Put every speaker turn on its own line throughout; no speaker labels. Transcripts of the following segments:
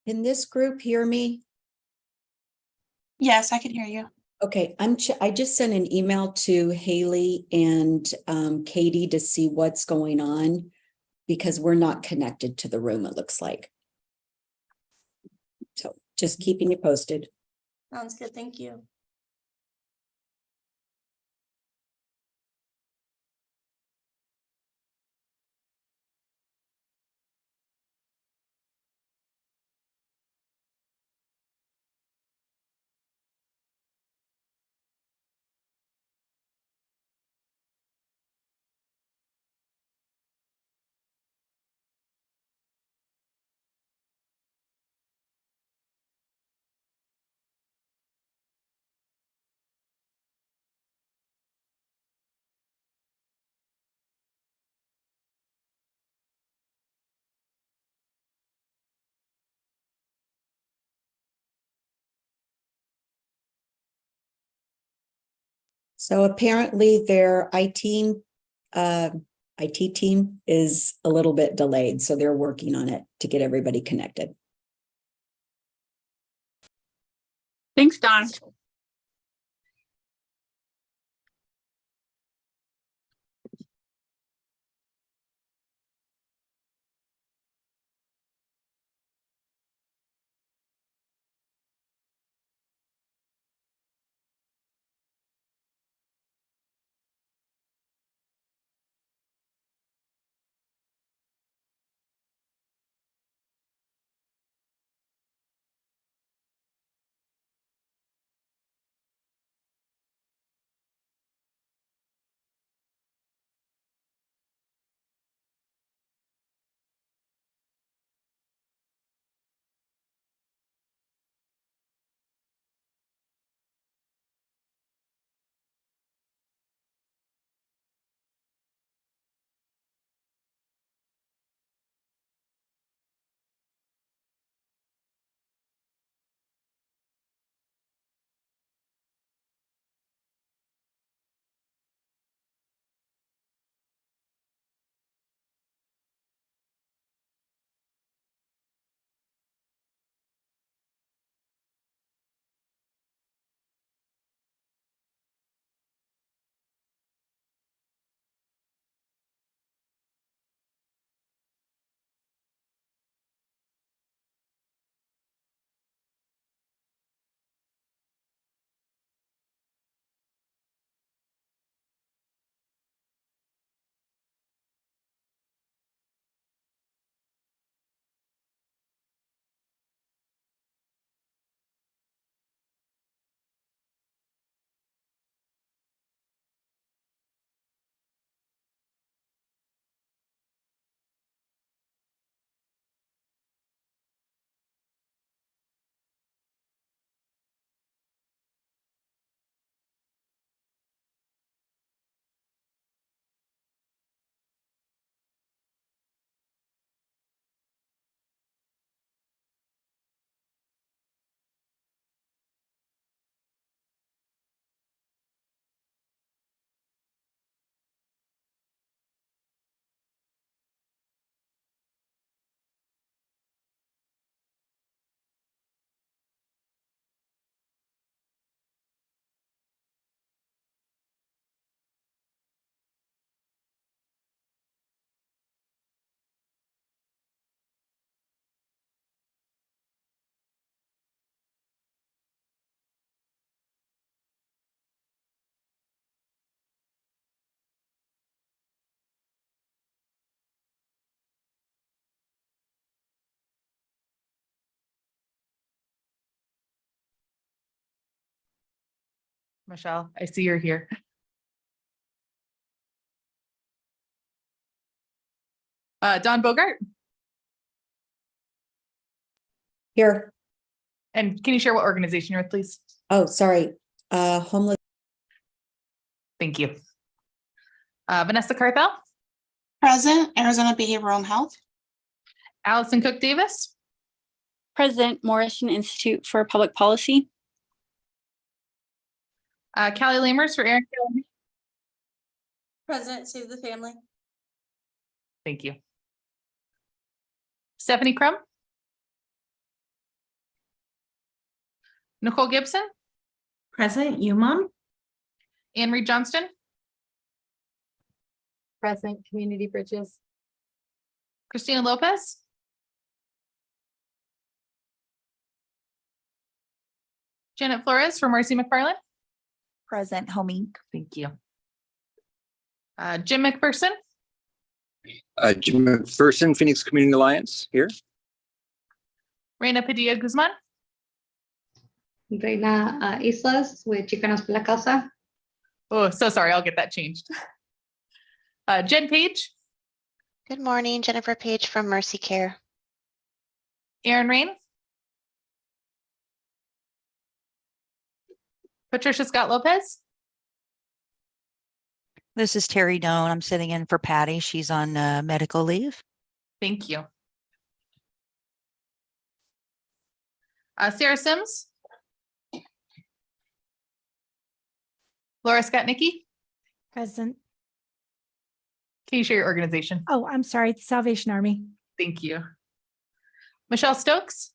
Can this group hear me?
Yes, I can hear you.
Okay, I just sent an email to Haley and Katie to see what's going on because we're not connected to the room, it looks like. So just keeping you posted.
Sounds good. Thank you.
So apparently their IT team is a little bit delayed, so they're working on it to get everybody connected.
Thanks, Dawn. Michelle, I see you're here. Don Bogart.
Here.
And can you share what organization you're with, please?
Oh, sorry. Homeless.
Thank you. Vanessa Carthel.
Present, Arizona Behavioral and Health.
Allison Cook Davis.
President, Morrison Institute for Public Policy.
Callie Lamers for Aaron.
President, Save the Family.
Thank you. Stephanie Crum. Nicole Gibson,
Present, Mom.
Anne Marie Johnston,
Present, Community Bridges.
Christina Lopez, Janet Flores for Marcy McFarland.
Present, Homey.
Thank you. Jim McPherson,
Jim McPherson, Phoenix Community Alliance here.
Reina Padilla Guzman,
Reina Islas with Chicanos por la Causa.
oh, so sorry, I'll get that changed. Jen Page,
Good morning, Jennifer Page from Mercy Care.
Aaron Rain, Patricia Scott Lopez,
This is Terry Doan. I'm sitting in for Patty. She's on medical leave.
thank you. Sarah Sims, Laura Skotnicki,
Present.
can you share your organization?
Oh, I'm sorry, the Salvation Army.
Thank you. Michelle Stokes,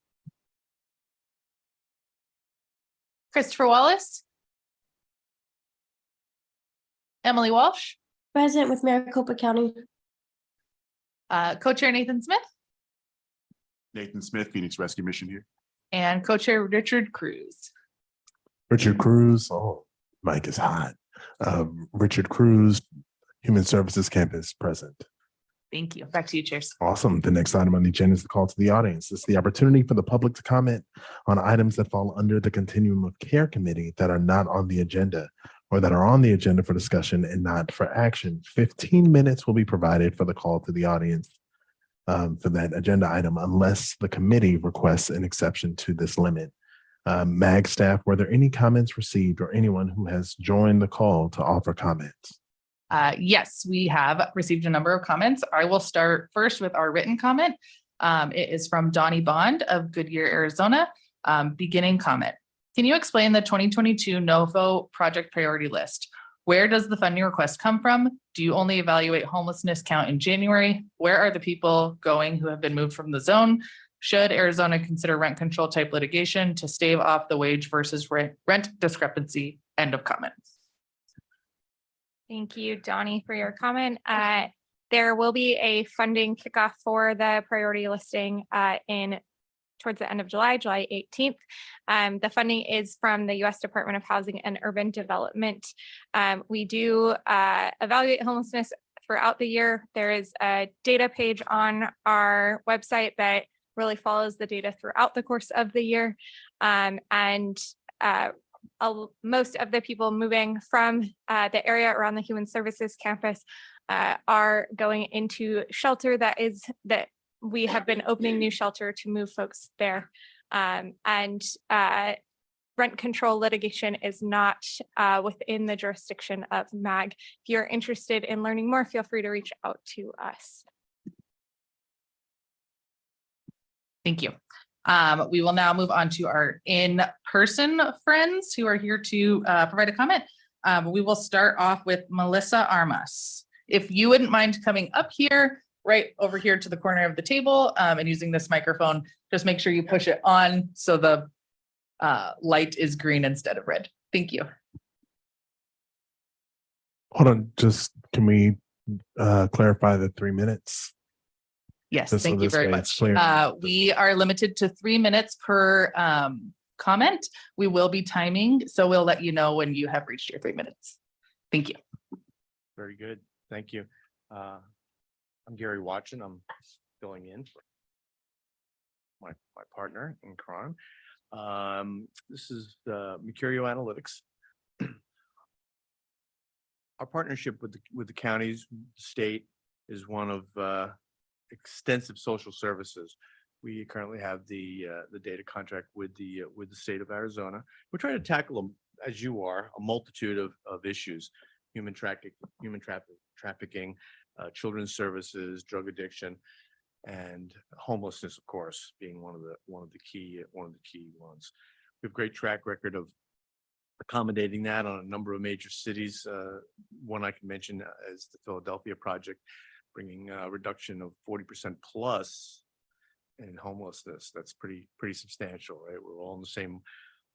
Christopher Wallace, Emily Walsh,
Present with Maricopa County.
Co-chair Nathan Smith,
Nathan Smith, Phoenix Rescue Mission here.
and co-chair Richard Cruz.
Richard Cruz, oh, mic is hot. Richard Cruz, Human Services Campus, present.
Thank you. Back to you, chairs.
Awesome. The next item on the agenda is the call to the audience. It's the opportunity for the public to comment on items that fall under the Continuum of Care Committee that are not on the agenda or that are on the agenda for discussion and not for action. 15 minutes will be provided for the call to the audience for that agenda item, unless the committee requests an exception to this limit. MAG staff, were there any comments received or anyone who has joined the call to offer comments?
Yes, we have received a number of comments. I will start first with our written comment. It is from Donnie Bond of Goodyear, Arizona. Beginning comment. Can you explain the 2022 NOFO project priority list? Where does the funding request come from? Do you only evaluate homelessness count in January? Where are the people going who have been moved from the zone? Should Arizona consider rent control type litigation to stave off the wage versus rent discrepancy? End of comment.
Thank you, Donnie, for your comment. There will be a funding kickoff for the priority listing towards the end of July 18th. The funding is from the U.S. Department of Housing and Urban Development. We do evaluate homelessness throughout the year. There is a data page on our website that really follows the data throughout the course of the year. Most of the people moving from the area around the Human Services campus are going into shelter that we have been opening new shelter to move folks there. Rent control litigation is not within the jurisdiction of MAG. If you're interested in learning more, feel free to reach out to us.
Thank you. We will now move on to our in-person friends who are here to provide a comment. We will start off with Melissa Armas. If you wouldn't mind coming up here, right over here to the corner of the table and using this microphone, just make sure you push it on so the light is green instead of red. Thank you.
Hold on, just can we clarify the 3 minutes?
Yes,
Just so
thank you
this
very
way it's
much.
clear.
We are limited to 3 minutes per comment. We will be timing, so we'll let you know when you have reached your 3 minutes. Thank you.
Very good. Thank you. I'm Gary Watson. I'm filling in for my partner in crime. This is Mercurio Analytics. Our partnership with the counties, state, is one of extensive social services. We currently have the data contract with the state of Arizona. We're trying to tackle them, as you are, a multitude of issues: human trafficking, children's services, drug addiction, and homelessness, of course, being one of the key ones. We have a great track record of accommodating that on a number of major cities. One I can mention is the Philadelphia project, bringing a reduction of 40% plus in homelessness. That's pretty substantial, right? We're all in the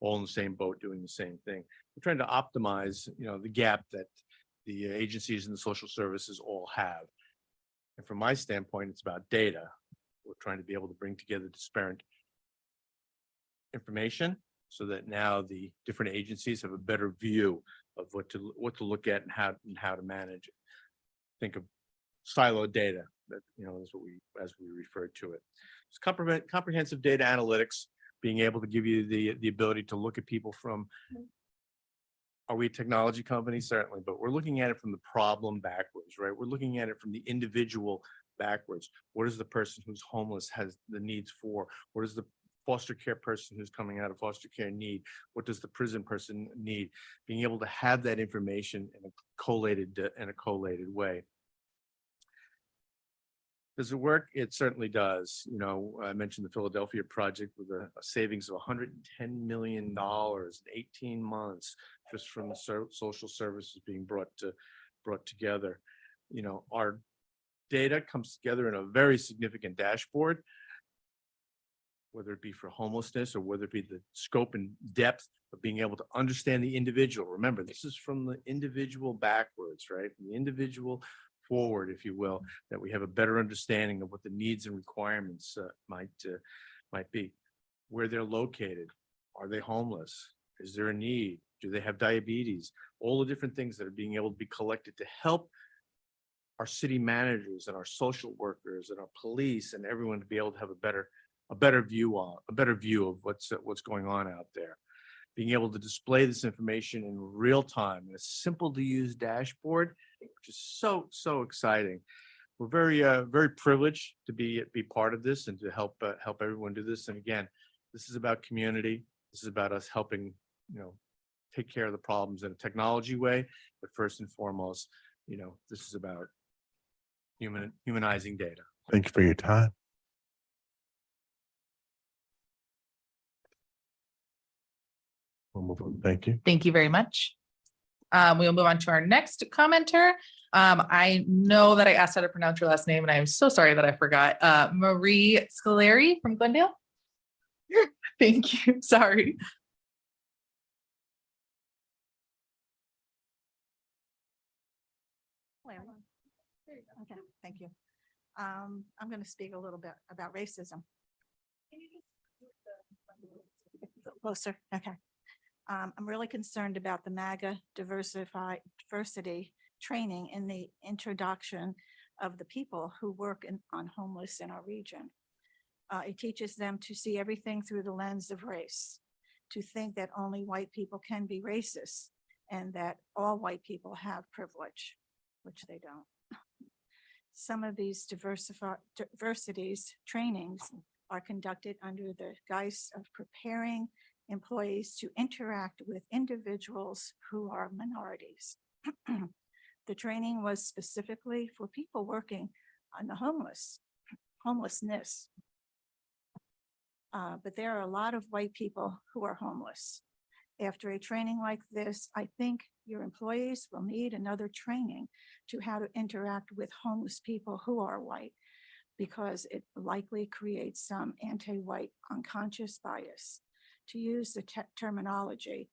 all in the same boat doing the same thing. We're trying to optimize, the gap that the agencies and the social services all have. And from my standpoint, it's about data. We're trying to be able to bring together disparate information so that now the different agencies have a better view of what to look at and how to manage it. Think of siloed data that is what as we refer to it. It's comprehensive data analytics, being able to give you the ability to look at people from. Are we a technology company? Certainly, but we're looking at it from the problem backwards, right? We're looking at it from the individual backwards. What is the person who's homeless has the needs for? What is the foster care person who's coming out of foster care need? What does the prison person need? Being able to have that information in a collated way. Does it work? It certainly does. I mentioned the Philadelphia project with a savings of $110 million in 18 months just from the social services being brought together. Our data comes together in a very significant dashboard, whether it be for homelessness or whether it be the scope and depth of being able to understand the individual. Remember, this is from the individual backwards, right? From the individual forward, if you will, that we have a better understanding of what the needs and requirements might be, where they're located. Are they homeless? Is there a need? Do they have diabetes? All the different things that are being able to be collected to help our city managers and our social workers and our police and everyone to be able to have a better view of what's going on out there. Being able to display this information in real time in a simple to use dashboard, which is so exciting. We're very privileged to be part of this and to help everyone do this. And again, this is about community. This is about us helping, take care of the problems in a technology way. But first and foremost, this is about humanizing data.
Thank you for your time. We'll move on. Thank you.
Thank you very much. We'll move on to our next commenter. I know that I asked how to pronounce your last name, and I am so sorry that I forgot. Marie Scaleri from Glendale. Thank you. Sorry.
Okay, thank you. I'm going to speak a little bit about racism. Closer, okay. I'm really concerned about the MAGA diversity training in the introduction of the people who work on homeless in our region. It teaches them to see everything through the lens of race, to think that only white people can be racist and that all white people have privilege, which they don't. Some of these diversities trainings are conducted under the guise of preparing employees to interact with individuals who are minorities. The training was specifically for people working on the homelessness. But there are a lot of white people who are homeless. After a training like this, I think your employees will need another training to how to interact with homeless people who are white, because it likely creates some anti-white unconscious bias, to use the terminology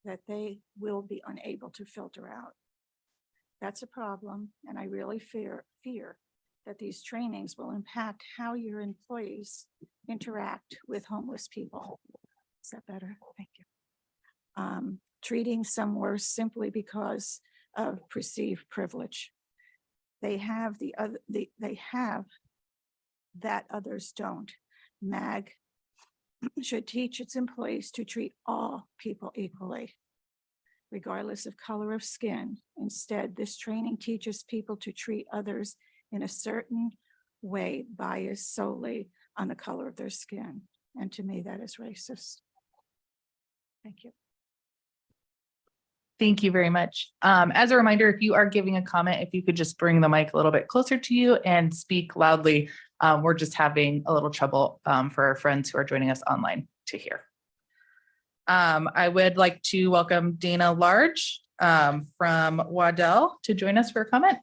that they will be unable to filter out. That's a problem, and I really fear that these trainings will impact how your employees interact with homeless people. Is that better? Thank you. Treating some worse simply because of perceived privilege. They have they have that others don't. MAG should teach its employees to treat all people equally, regardless of color of skin. Instead, this training teaches people to treat others in a certain way biased solely on the color of their skin. And to me, that is racist. Thank you.
Thank you very much. As a reminder, if you are giving a comment, if you could just bring the mic a little bit closer to you and speak loudly. We're just having a little trouble for our friends who are joining us online to hear. I would like to welcome Dana Large from Waddell to join us for a comment.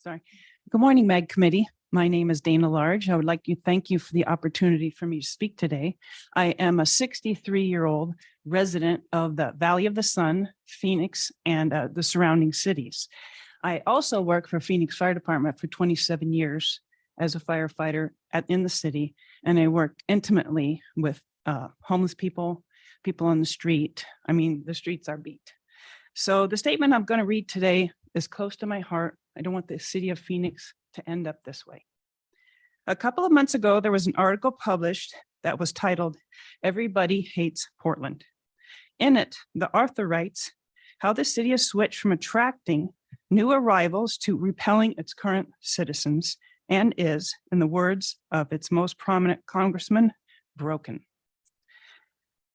Sorry. Good morning, MAG Committee. My name is Dana Large. I would like to thank you for the opportunity for me to speak today. I am a 63-year-old resident of the Valley of the Sun, Phoenix, and the surrounding cities. I also work for Phoenix Fire Department for 27 years as a firefighter in the city, and I work intimately with homeless people, people on the street. I mean, the streets are beat. So the statement I'm going to read today is close to my heart. I don't want the city of Phoenix to end up this way. A couple of months ago, there was an article published that was titled, "Everybody Hates Portland." In it, the author writes how the city has switched from attracting new arrivals to repelling its current citizens and is, in the words of its most prominent congressman, broken.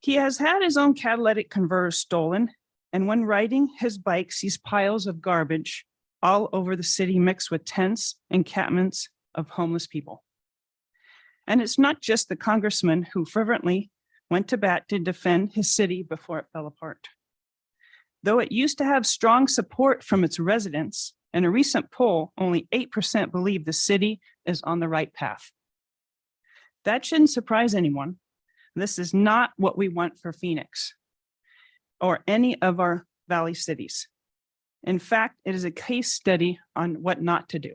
He has had his own catalytic converter stolen, and when riding his bike, sees piles of garbage all over the city mixed with tents and encampments of homeless people. And it's not just the congressman who fervently went to bat to defend his city before it fell apart. Though it used to have strong support from its residents, in a recent poll, only 8% believe the city is on the right path. That shouldn't surprise anyone. This is not what we want for Phoenix or any of our valley cities. In fact, it is a case study on what not to do.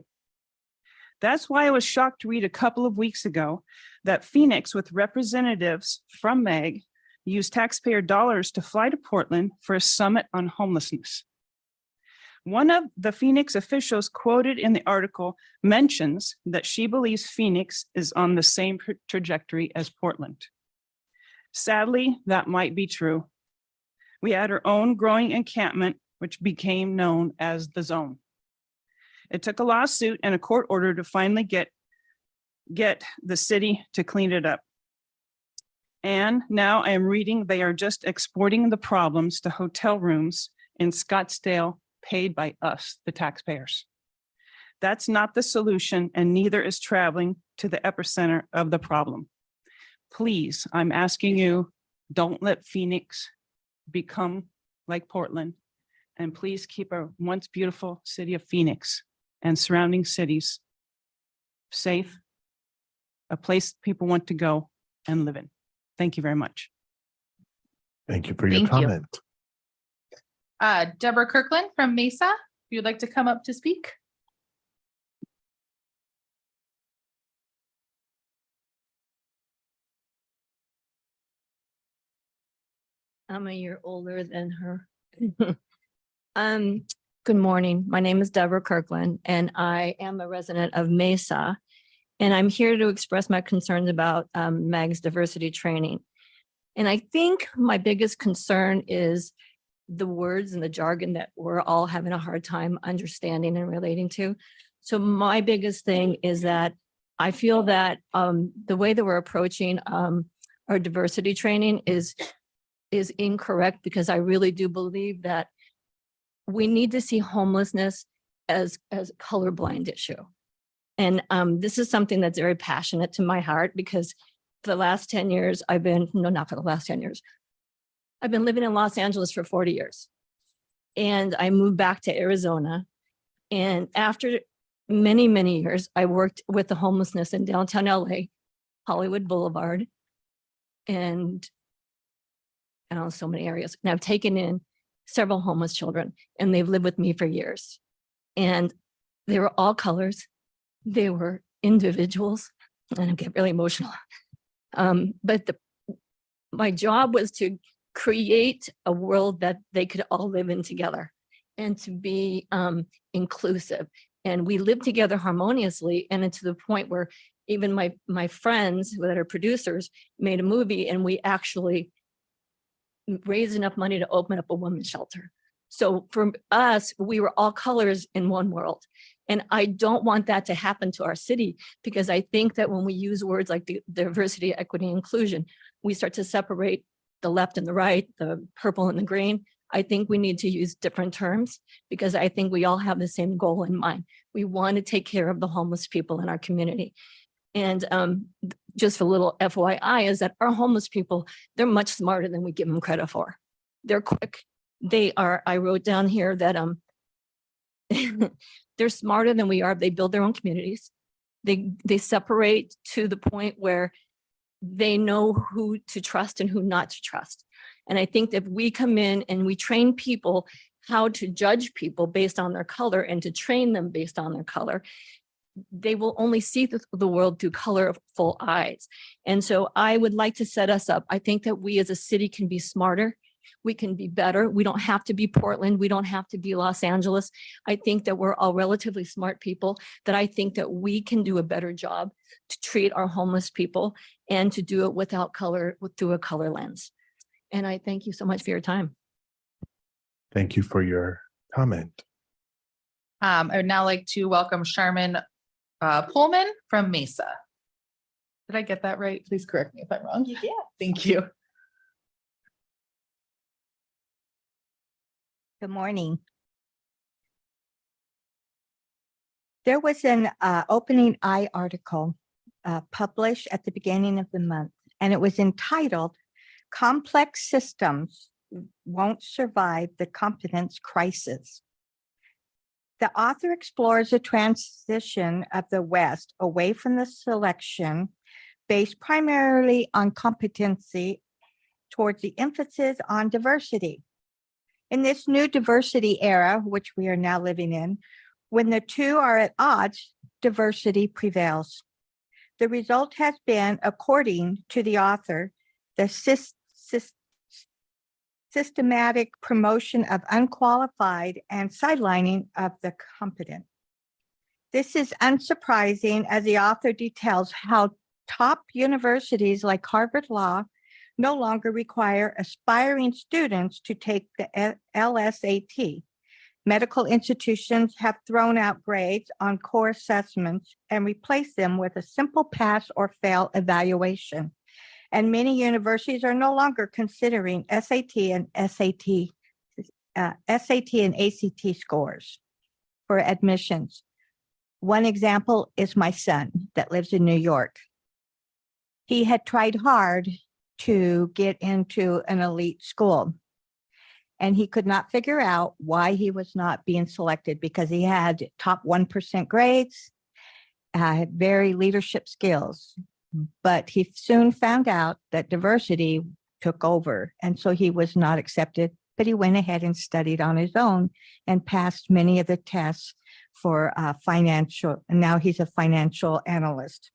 That's why I was shocked to read a couple of weeks ago that Phoenix, with representatives from MAG, used taxpayer dollars to fly to Portland for a summit on homelessness. One of the Phoenix officials quoted in the article mentions that she believes Phoenix is on the same trajectory as Portland. Sadly, that might be true. We had our own growing encampment, which became known as the Zone. It took a lawsuit and a court order to finally get the city to clean it up. And now I am reading they are just exporting the problems to hotel rooms in Scottsdale paid by us, the taxpayers. That's not the solution, and neither is traveling to the epicenter of the problem. Please, I'm asking you, don't let Phoenix become like Portland. And please keep our once beautiful city of Phoenix and surrounding cities safe, a place people want to go and live in. Thank you very much.
Thank you for your
Thank you.
comment.
Deborah Kirkland from Mesa, if you'd like to come up to speak.
I'm a year older than her. Good morning. My name is Deborah Kirkland, and I am a resident of Mesa. And I'm here to express my concerns about MAG's diversity training. And I think my biggest concern is the words and the jargon that we're all having a hard time understanding and relating to. So my biggest thing is that I feel that the way that we're approaching our diversity training is incorrect, because I really do believe that we need to see homelessness as a colorblind issue. And this is something that's very passionate to my heart, because for the last 10 years, not for the last 10 years, I've been living in Los Angeles for 40 years. And I moved back to Arizona. And after many, many years, I worked with the homelessness in downtown LA, Hollywood Boulevard, and so many areas. And I've taken in several homeless children, and they've lived with me for years. And they were all colors. They were individuals, and I get really emotional. But my job was to create a world that they could all live in together and to be inclusive. And we live together harmoniously, and it's to the point where even my friends that are producers made a movie, and we actually raised enough money to open up a women's shelter. So for us, we were all colors in one world. And I don't want that to happen to our city, because I think that when we use words like diversity, equity, inclusion, we start to separate the left and the right, the purple and the green. I think we need to use different terms, because I think we all have the same goal in mind. We want to take care of the homeless people in our community. And just for a little FYI is that our homeless people, they're much smarter than we give them credit for. They're quick. They are, I wrote down here that they're smarter than we are. They build their own communities. They separate to the point where they know who to trust and who not to trust. And I think that if we come in and we train people how to judge people based on their color and to train them based on their color, they will only see the world through colorful eyes. And so I would like to set us up. I think that we as a city can be smarter. We can be better. We don't have to be Portland. We don't have to be Los Angeles. I think that we're all relatively smart people, that I think that we can do a better job to treat our homeless people and to do it without color, through a color lens. And I thank you so much for your time.
Thank you for your comment.
I would now like to welcome Charmin Pullman from Mesa. Did I get that right? Please correct me if I'm wrong.
Yeah.
Thank you.
Good morning. There was an opening eye article published at the beginning of the month, and it was entitled, "Complex Systems Won't Survive the Competence Crisis." The author explores the transition of the West away from the selection based primarily on competency towards the emphasis on diversity. In this new diversity era, which we are now living in, when the two are at odds, diversity prevails. The result has been, according to the author, the systematic promotion of unqualified and sidelining of the competent. This is unsurprising, as the author details how top universities like Harvard Law no longer require aspiring students to take the LSAT. Medical institutions have thrown out grades on core assessments and replaced them with a simple pass or fail evaluation. And many universities are no longer considering SAT and ACT scores for admissions. One example is my son that lives in New York. He had tried hard to get into an elite school, and he could not figure out why he was not being selected, because he had top 1% grades, had very leadership skills, but he soon found out that diversity took over, and so he was not accepted. But he went ahead and studied on his own and passed many of the tests for financial, and now he's a financial analyst.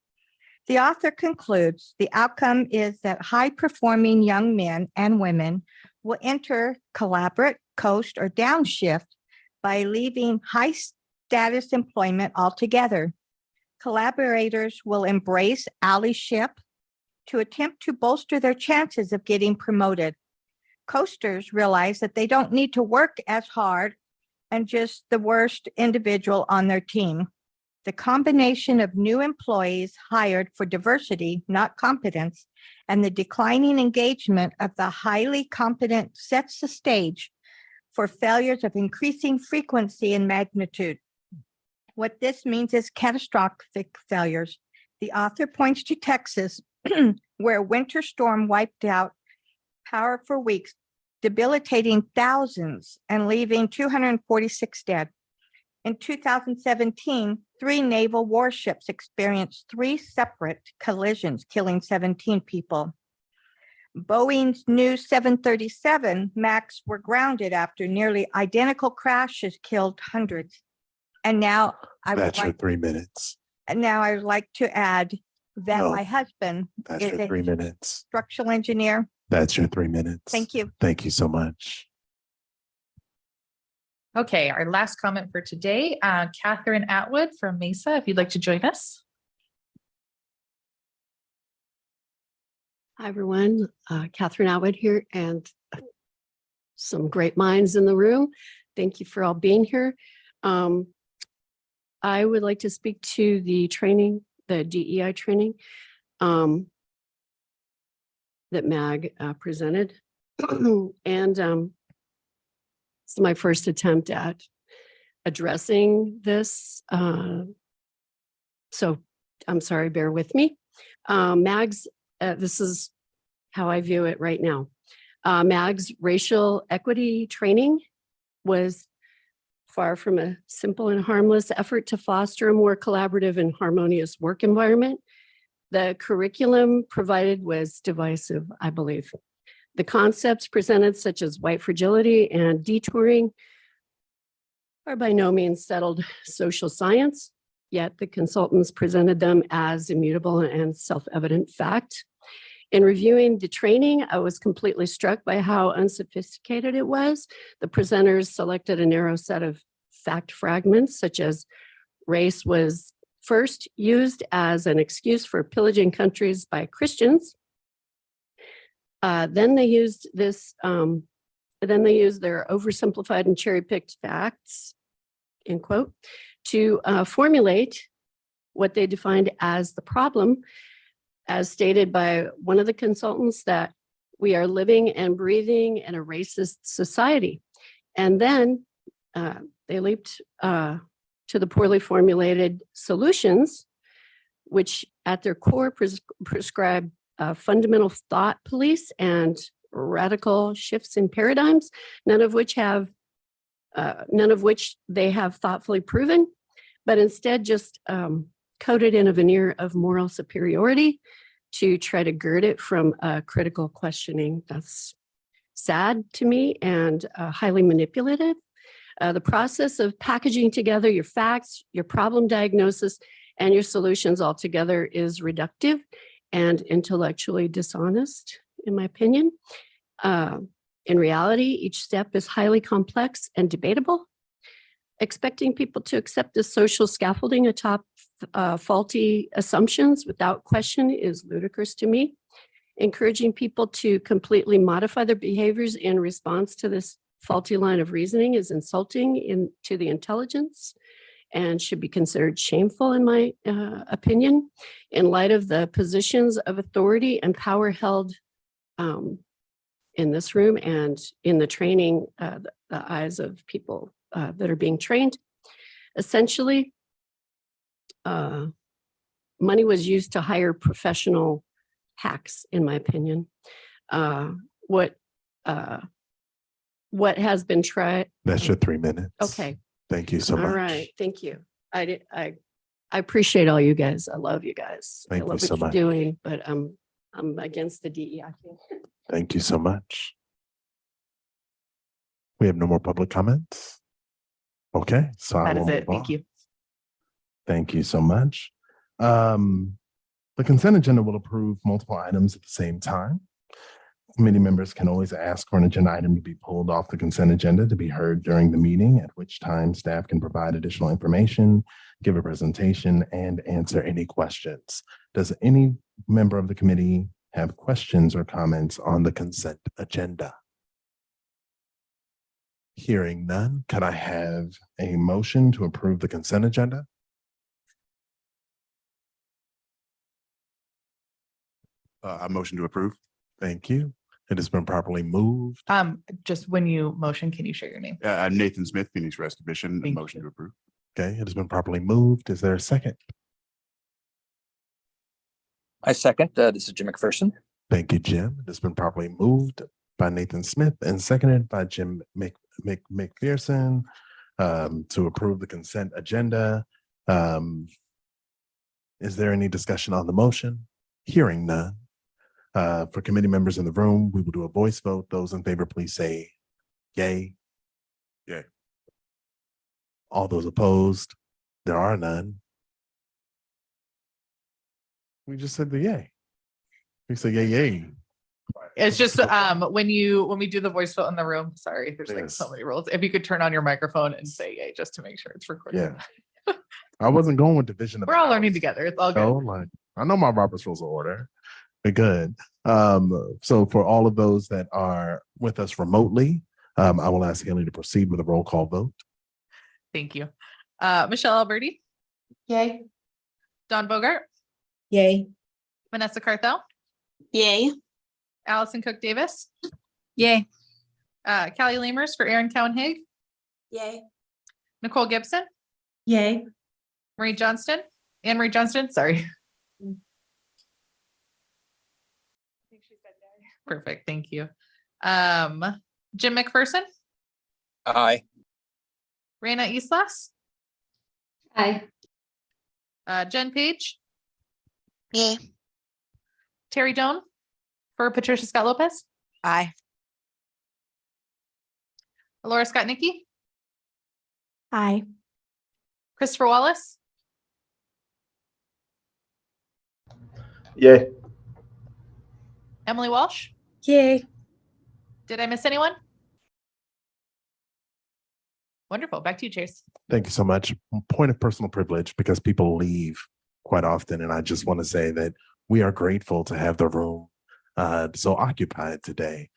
The author concludes, the outcome is that high-performing young men and women will enter collaborate, coast, or downshift by leaving high-status employment altogether. Collaborators will embrace allyship to attempt to bolster their chances of getting promoted. Coasters realize that they don't need to work as hard and just the worst individual on their team. The combination of new employees hired for diversity, not competence, and the declining engagement of the highly competent sets the stage for failures of increasing frequency and magnitude. What this means is catastrophic failures. The author points to Texas, where a winter storm wiped out power for weeks, debilitating thousands and leaving 246 dead. In 2017, 3 naval warships experienced 3 separate collisions, killing 17 people. Boeing's new 737 MAX were grounded after nearly identical crashes killed hundreds. And now
That's your 3 minutes.
And now I would like to add that
No,
my husband
That's
is
your
a
3 minutes.
structural engineer.
That's your 3 minutes.
Thank you.
Thank you so much.
Okay, our last comment for today, Catherine Atwood from Mesa, if you'd like to join us.
Hi, everyone. Catherine Atwood here, and some great minds in the room. Thank you for all being here. I would like to speak to the training, the DEI training that Mag presented. And it's my first attempt at addressing this. So I'm sorry, bear with me. Mag's, this is how I view it right now. Mag's racial equity training was far from a simple and harmless effort to foster a more collaborative and harmonious work environment. The curriculum provided was divisive, I believe. The concepts presented, such as white fragility and detouring, are by no means settled social science, yet the consultants presented them as immutable and self-evident fact. In reviewing the training, I was completely struck by how unsophisticated it was. The presenters selected a narrow set of fact fragments, such as race was first used as an excuse for pillaging countries by Christians. Then they used their oversimplified and cherry-picked facts, end quote, to formulate what they defined as the problem, as stated by one of the consultants, that we are living and breathing in a racist society. And then they leaped to the poorly formulated solutions, which at their core prescribe fundamental thought police and radical shifts in paradigms, none of which they have thoughtfully proven, but instead just coated in a veneer of moral superiority to try to gird it from critical questioning. That's sad to me and highly manipulative. The process of packaging together your facts, your problem diagnosis, and your solutions all together is reductive and intellectually dishonest, in my opinion. In reality, each step is highly complex and debatable. Expecting people to accept this social scaffolding atop faulty assumptions without question is ludicrous to me. Encouraging people to completely modify their behaviors in response to this faulty line of reasoning is insulting to the intelligence and should be considered shameful, in my opinion, in light of the positions of authority and power held in this room and in the training, the eyes of people that are being trained. Essentially, money was used to hire professional hacks, in my opinion. What has been tried.
That's your 3 minutes.
Okay.
Thank you so much.
All right. Thank you. I appreciate all you guys. I love you guys.
Thank
I
you
love
so
what you're
much.
doing, but I'm against the DEI thing.
Thank you so much. We have no more public comments. Okay, so I
That
will
is it.
move
Thank
on.
you.
Thank you so much. The consent agenda will approve multiple items at the same time. Committee members can always ask for an agenda item to be pulled off the consent agenda to be heard during the meeting, at which time staff can provide additional information, give a presentation, and answer any questions. Does any member of the committee have questions or comments on the consent agenda? Hearing none, could I have a motion to approve the consent agenda?
I motion to approve.
Thank you. It has been properly moved.
Just when you motion, can you share your name?
I'm Nathan Smith, Phoenix Rescue Mission.
Thank
Motion to approve.
Okay, it has been properly moved. Is there a second?
I second. This is Jim McPherson.
Thank you, Jim. It has been properly moved by Nathan Smith and seconded by Jim McPherson to approve the consent agenda. Is there any discussion on the motion? Hearing none. For committee members in the room, we will do a voice vote. Those in favor, please say yay.
Yay.
All those opposed, there are none. We just said the yay. We say yay, yay.
It's just when we do the voice vote in the room, sorry, there's like so many rules. If you could turn on your microphone and say yay, just to make sure it's recorded.
Yeah. I wasn't going with division.
We're all learning together. It's all good.
So, like, I know my Robert's Rules of Order. We're good. So for all of those that are with us remotely, I will ask Haley to proceed with a roll call vote.
Thank you. Michelle Alberti.
Yay.
Don Bogart.
Yay.
Vanessa Carthel.
Yay.
Allison Cook Davis.
Yay.
Callie Lamers for Aaron Cowan-Haig.
Yay.
Nicole Gibson.
Yay.
Anne Marie Johnston, sorry. Perfect, thank you. Jim McPherson.
Aye.
Raina Islas,
Aye.
Jen Page,
Yay.
Terry Doan for Patricia Scott Lopez,
Aye.
Laura Scott Nicky,
Aye.
Christopher Wallace,
Yay.
Emily Walsh.
Yay.
Did I miss anyone? Wonderful. Back to you, Chase.
Thank you so much. Point of personal privilege, because people leave quite often. And I just want to say that we are grateful to have the room so occupied today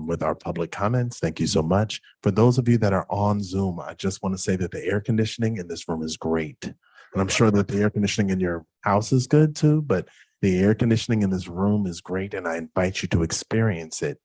with our public comments. Thank you so much. For those of you that are on Zoom, I just want to say that the air conditioning in this room is great. And I'm sure that the air conditioning in your house is good too, but the air conditioning in this room is great. And I invite you to experience it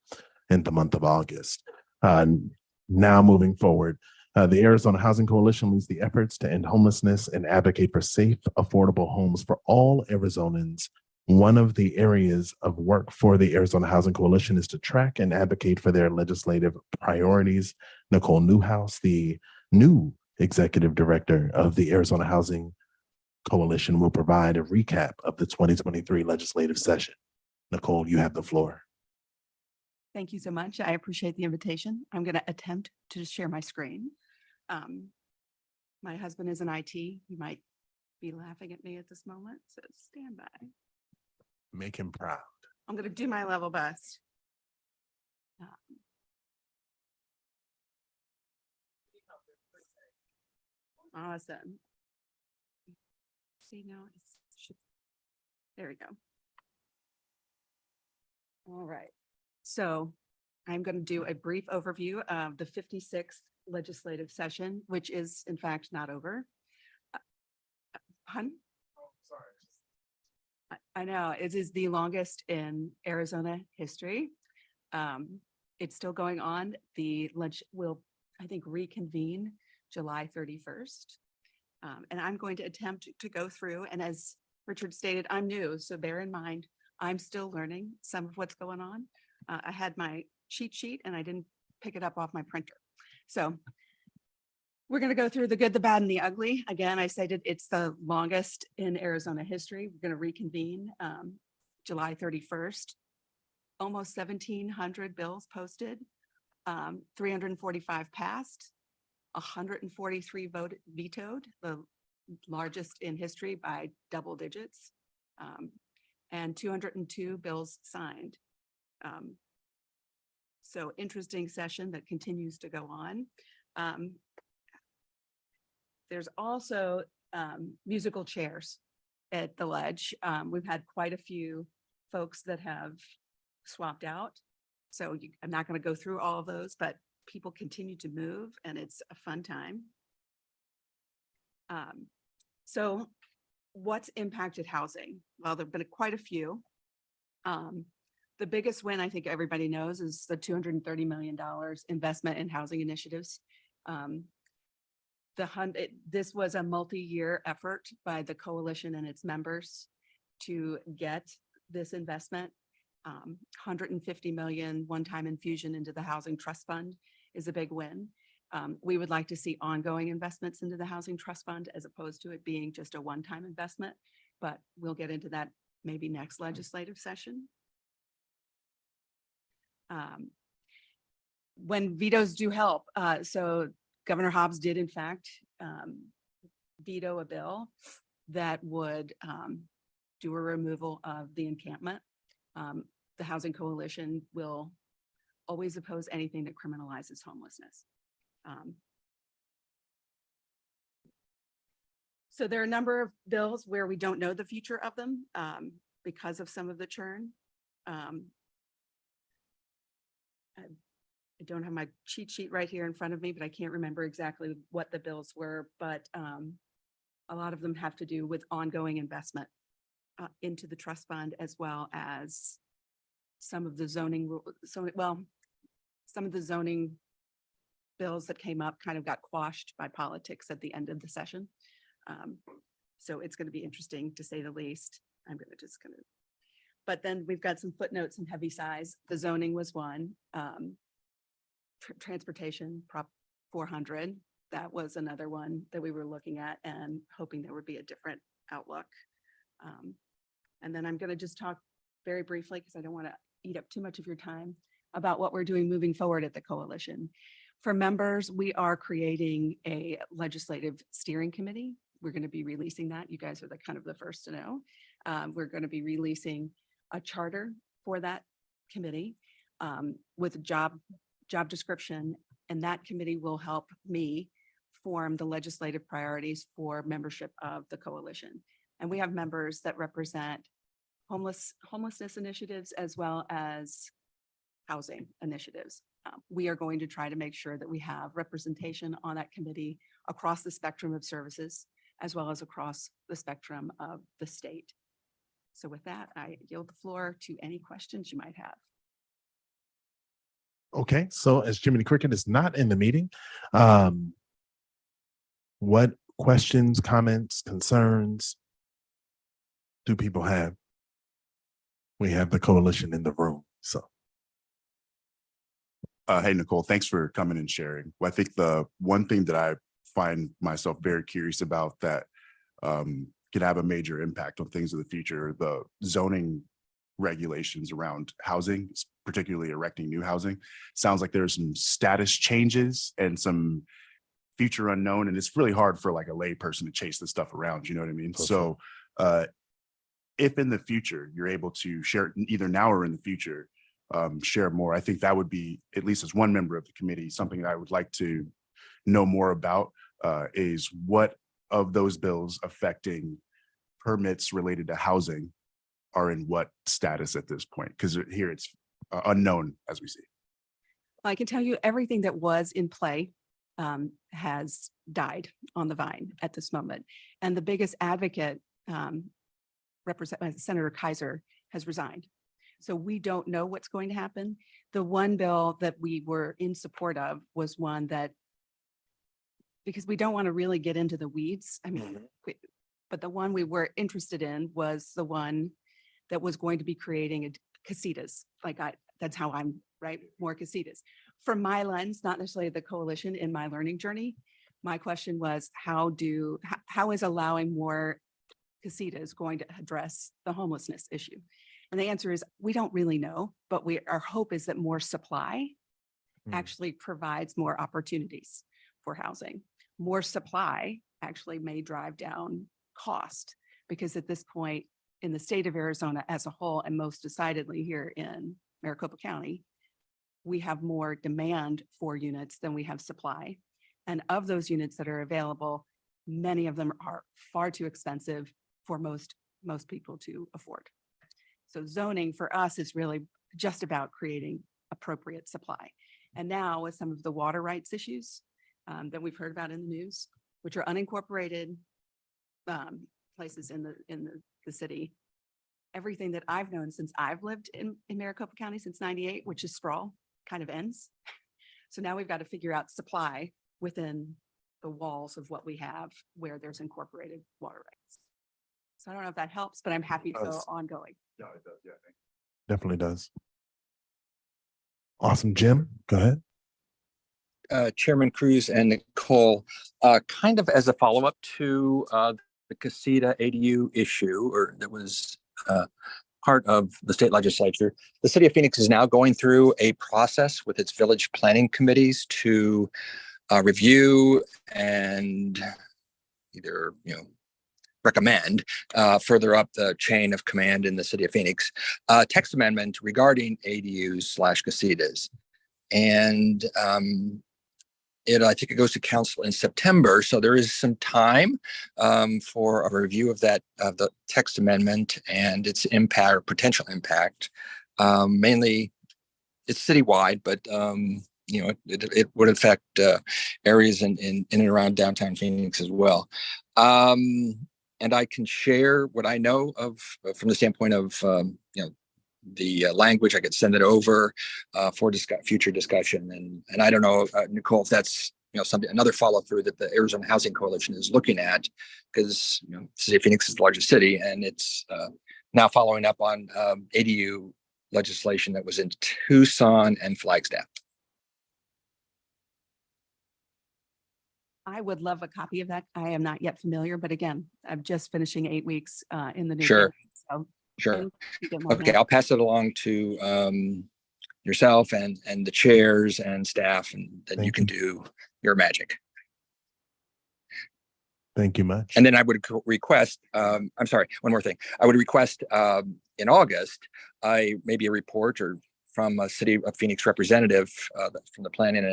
in the month of August. Now moving forward, the Arizona Housing Coalition leads the efforts to end homelessness and advocate for safe, affordable homes for all Arizonans. One of the areas of work for the Arizona Housing Coalition is to track and advocate for their legislative priorities. Nicole Newhouse, the new executive director of the Arizona Housing Coalition, will provide a recap of the 2023 legislative session. Nicole, you have the floor.
Thank you so much. I appreciate the invitation. I'm going to attempt to share my screen. My husband is in IT. He might be laughing at me at this moment, so stand by.
Make him proud.
I'm going to do my level best. Awesome. See now, there we go. All right. So I'm going to do a brief overview of the 56th legislative session, which is in fact not over. Hun? I know it is the longest in Arizona history. It's still going on. The lunch will, I think, reconvene July 31st. And I'm going to attempt to go through. And as Richard stated, I'm new, so bear in mind, I'm still learning some of what's going on. I had my cheat sheet and I didn't pick it up off my printer. So we're going to go through the good, the bad, and the ugly. Again, I stated it's the longest in Arizona history. We're going to reconvene July 31st. Almost 1,700 bills posted, 345 passed, 143 vetoed, the largest in history by double digits, and 202 bills signed. So interesting session that continues to go on. There's also musical chairs at the ledge. We've had quite a few folks that have swapped out. So I'm not going to go through all of those, but people continue to move and it's a fun time. So what's impacted housing? Well, there've been quite a few. The biggest win, I think everybody knows, is the $230 million investment in housing initiatives. This was a multi-year effort by the coalition and its members to get this investment. 150 million one-time infusion into the Housing Trust Fund is a big win. We would like to see ongoing investments into the Housing Trust Fund as opposed to it being just a one-time investment, but we'll get into that maybe next legislative session. When vetoes do help, so Governor Hobbs did in fact veto a bill that would do a removal of the encampment. The Housing Coalition will always oppose anything that criminalizes homelessness. So there are a number of bills where we don't know the future of them because of some of the churn. I don't have my cheat sheet right here in front of me, but I can't remember exactly what the bills were, but a lot of them have to do with ongoing investment into the trust fund, as well as some of the zoning, some of the zoning bills that came up kind of got quashed by politics at the end of the session. So it's going to be interesting to say the least. But then we've got some footnotes and heavy size. The zoning was one. Transportation, Prop 400, that was another one that we were looking at and hoping there would be a different outlook. And then I'm going to just talk very briefly, because I don't want to eat up too much of your time, about what we're doing moving forward at the coalition. For members, we are creating a legislative steering committee. We're going to be releasing that. You guys are the kind of the first to know. We're going to be releasing a charter for that committee with a job description, and that committee will help me form the legislative priorities for membership of the coalition. And we have members that represent homelessness initiatives as well as housing initiatives. We are going to try to make sure that we have representation on that committee across the spectrum of services, as well as across the spectrum of the state. So with that, I yield the floor to any questions you might have.
Okay, so as Jiminy Cricket is not in the meeting, what questions, comments, concerns do people have? We have the coalition in the room, so.
Hey, Nicole, thanks for coming and sharing. Well, I think the one thing that I find myself very curious about that could have a major impact on things of the future, the zoning regulations around housing, particularly erecting new housing. Sounds like there's some status changes and some future unknown, and it's really hard for like a lay person to chase this stuff around, you know what I mean?
Okay.
So if in the future you're able to share, either now or in the future, share more, I think that would be, at least as one member of the committee, something that I would like to know more about, is what of those bills affecting permits related to housing are in what status at this point? Because here it's unknown as we see.
I can tell you everything that was in play has died on the vine at this moment. And the biggest advocate, Senator Kaiser, has resigned. So we don't know what's going to happen. The one bill that we were in support of was one that, because we don't want to really get into the weeds, I mean, but the one we were interested in was the one that was going to be creating casitas. That's how I'm, right? More casitas. From my lens, not necessarily the coalition in my learning journey, my question was, how is allowing more casitas going to address the homelessness issue? And the answer is, we don't really know, but our hope is that more supply actually provides more opportunities for housing. More supply actually may drive down cost, because at this point in the state of Arizona as a whole, and most decidedly here in Maricopa County, we have more demand for units than we have supply. And of those units that are available, many of them are far too expensive for most people to afford. So zoning for us is really just about creating appropriate supply. And now with some of the water rights issues that we've heard about in the news, which are unincorporated places in the city, everything that I've known since I've lived in Maricopa County since '98, which is sprawl, kind of ends. So now we've got to figure out supply within the walls of what we have where there's incorporated water rights. So I don't know if that helps, but I'm happy to go ongoing.
Yeah, it does. Yeah, thank
Definitely does. Awesome. Jim, go ahead.
Chairman Cruz and Nicole, kind of as a follow-up to the casita ADU issue, or that was part of the state legislature, the city of Phoenix is now going through a process with its village planning committees to review and either, recommend further up the chain of command in the city of Phoenix, text amendment regarding ADUs/casitas. And I think it goes to council in September. So there is some time for a review of the text amendment and its impact or potential impact. Mainly it's citywide, but it would affect areas in and around downtown Phoenix as well. And I can share what I know of from the standpoint of the language. I could send it over for future discussion. And I don't know, Nicole, if that's something, another follow through that the Arizona Housing Coalition is looking at, because the city of Phoenix is the largest city, and it's now following up on ADU legislation that was in Tucson and Flagstaff.
I would love a copy of that. I am not yet familiar, but again, I'm just finishing 8 weeks in the new
Sure.
year. So
Sure.
thank you, get more
Okay,
help.
I'll pass it along to yourself and the chairs and staff, and then you can do your magic.
Thank you much.
And then I would request, I'm sorry, one more thing. I would request in August, maybe a report or from a City of Phoenix representative from the Planning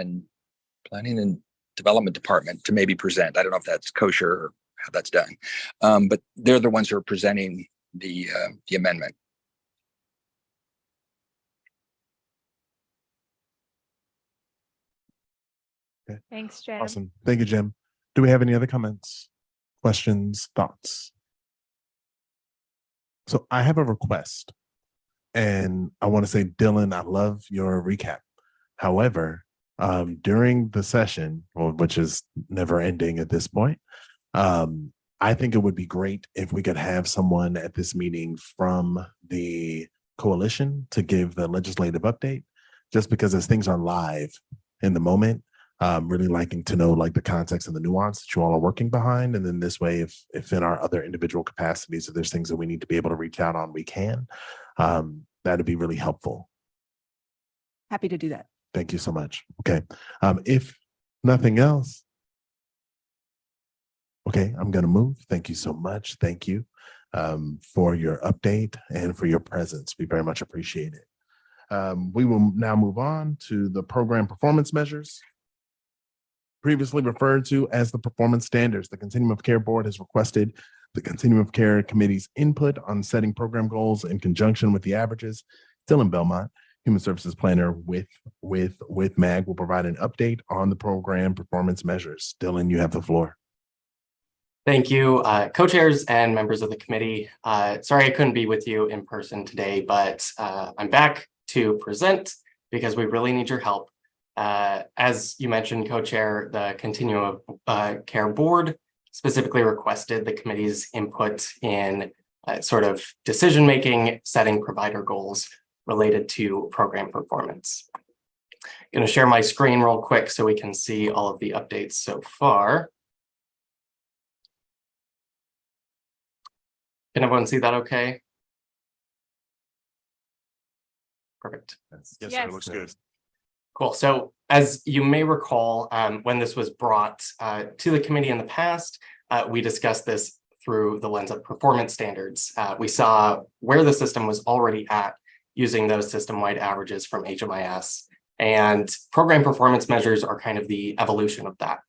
and Development Department to maybe present. I don't know if that's kosher or how that's done, but they're the ones who are presenting the amendment.
Okay.
Thanks, Jim.
Awesome. Thank you, Jim. Do we have any other comments, questions, thoughts? So I have a request, and I want to say, Dylan, I love your recap. However, during the session, which is never ending at this point, I think it would be great if we could have someone at this meeting from the coalition to give the legislative update, just because as things are live in the moment, really liking to know like the context and the nuance that you all are working behind. And then this way, if in our other individual capacities, if there's things that we need to be able to reach out on, we can. That'd be really helpful.
Happy to do that.
Thank you so much. Okay. If nothing else, okay, I'm going to move. Thank you so much. Thank you for your update and for your presence. We very much appreciate it. We will now move on to the program performance measures. Previously referred to as the performance standards, the Continuum of Care Board has requested the Continuum of Care Committee's input on setting program goals in conjunction with the averages. Dylan Belmont, Human Services Planner with MAG, will provide an update on the program performance measures. Dylan, you have the floor.
Thank you, co-chairs and members of the committee. Sorry I couldn't be with you in person today, but I'm back to present because we really need your help. As you mentioned, co-chair, the Continuum of Care Board specifically requested the committee's input in sort of decision-making, setting provider goals related to program performance. I'm going to share my screen real quick so we can see all of the updates so far. Can everyone see that okay? Perfect.
Yes, sir, it looks good.
Cool. So as you may recall, when this was brought to the committee in the past, we discussed this through the lens of performance standards. We saw where the system was already at using those system-wide averages from HMIS, and program performance measures are kind of the evolution of that.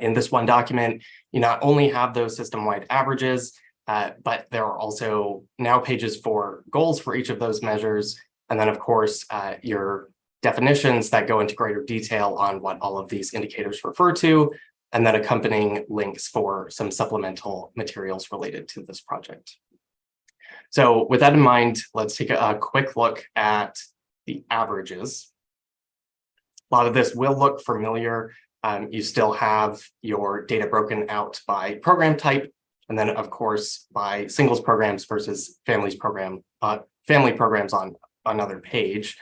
In this one document, you not only have those system-wide averages, but there are also now pages for goals for each of those measures. And then, of course, your definitions that go into greater detail on what all of these indicators refer to, and then accompanying links for some supplemental materials related to this project. So with that in mind, let's take a quick look at the averages. A lot of this will look familiar. You still have your data broken out by program type, and then, of course, by singles programs versus family programs on another page.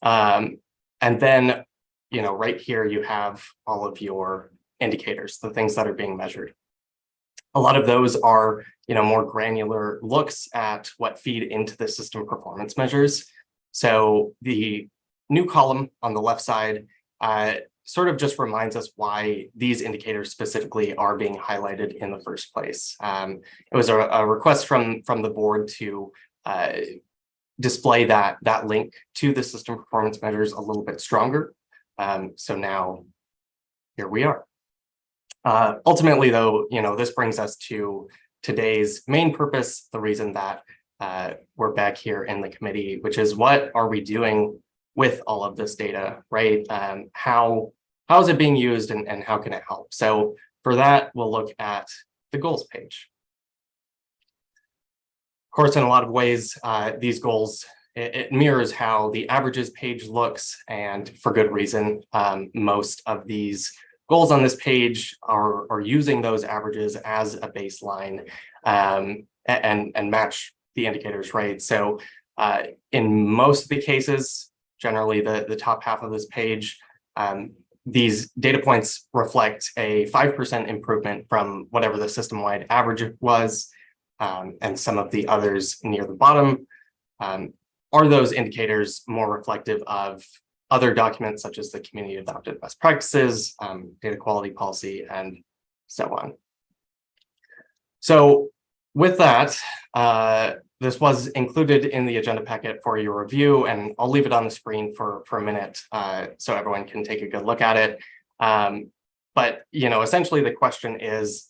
And then, right here, you have all of your indicators, the things that are being measured. A lot of those are, more granular looks at what feed into the system performance measures. So the new column on the left side sort of just reminds us why these indicators specifically are being highlighted in the first place. It was a request from the board to display that link to the system performance measures a little bit stronger. So now here we are. Ultimately, though, this brings us to today's main purpose, the reason that we're back here in the committee, which is what are we doing with all of this data, right? How is it being used and how can it help? So for that, we'll look at the goals page. Of course, in a lot of ways, these goals, it mirrors how the averages page looks, and for good reason. Most of these goals on this page are using those averages as a baseline and match the indicators, right? So in most of the cases, generally the top half of this page, these data points reflect a 5% improvement from whatever the system-wide average was, and some of the others near the bottom. Are those indicators more reflective of other documents such as the community adopted best practices, data quality policy, and so on? So with that, this was included in the agenda packet for your review, and I'll leave it on the screen for a minute so everyone can take a good look at it. But essentially the question is,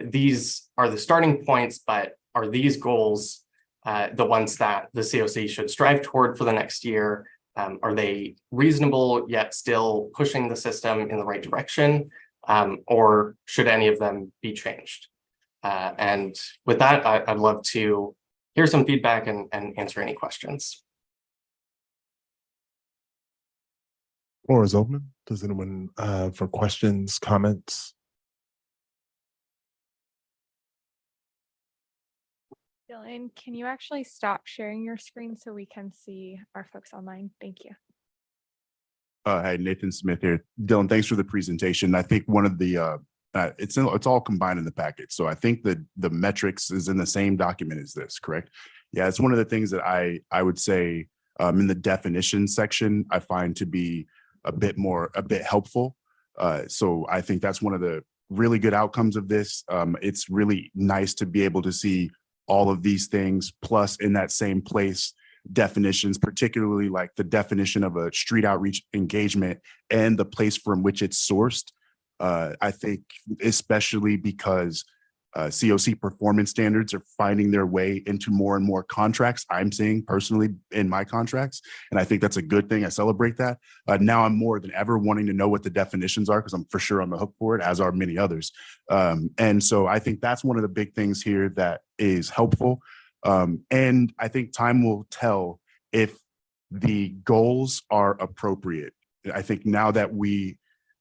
these are the starting points, but are these goals the ones that the COC should strive toward for the next year? Are they reasonable yet still pushing the system in the right direction? Or should any of them be changed? And with that, I'd love to hear some feedback and answer any questions.
Floor is open. Does anyone for questions, comments?
Dylan, can you actually stop sharing your screen so we can see our folks online? Thank you.
Hey, Nathan Smith here. Dylan, thanks for the presentation. I think one of the it's all combined in the package. So I think that the metrics is in the same document as this, correct? Yeah, it's one of the things that I would say in the definition section, I find to be a bit helpful. So I think that's one of the really good outcomes of this. It's really nice to be able to see all of these things, plus in that same place, definitions, particularly like the definition of a street outreach engagement and the place from which it's sourced. I think especially because COC performance standards are finding their way into more and more contracts. I'm seeing personally in my contracts, and I think that's a good thing. I celebrate that. Now I'm more than ever wanting to know what the definitions are because I'm for sure on the hook for it, as are many others. And so I think that's one of the big things here that is helpful. And I think time will tell if the goals are appropriate. I think now that we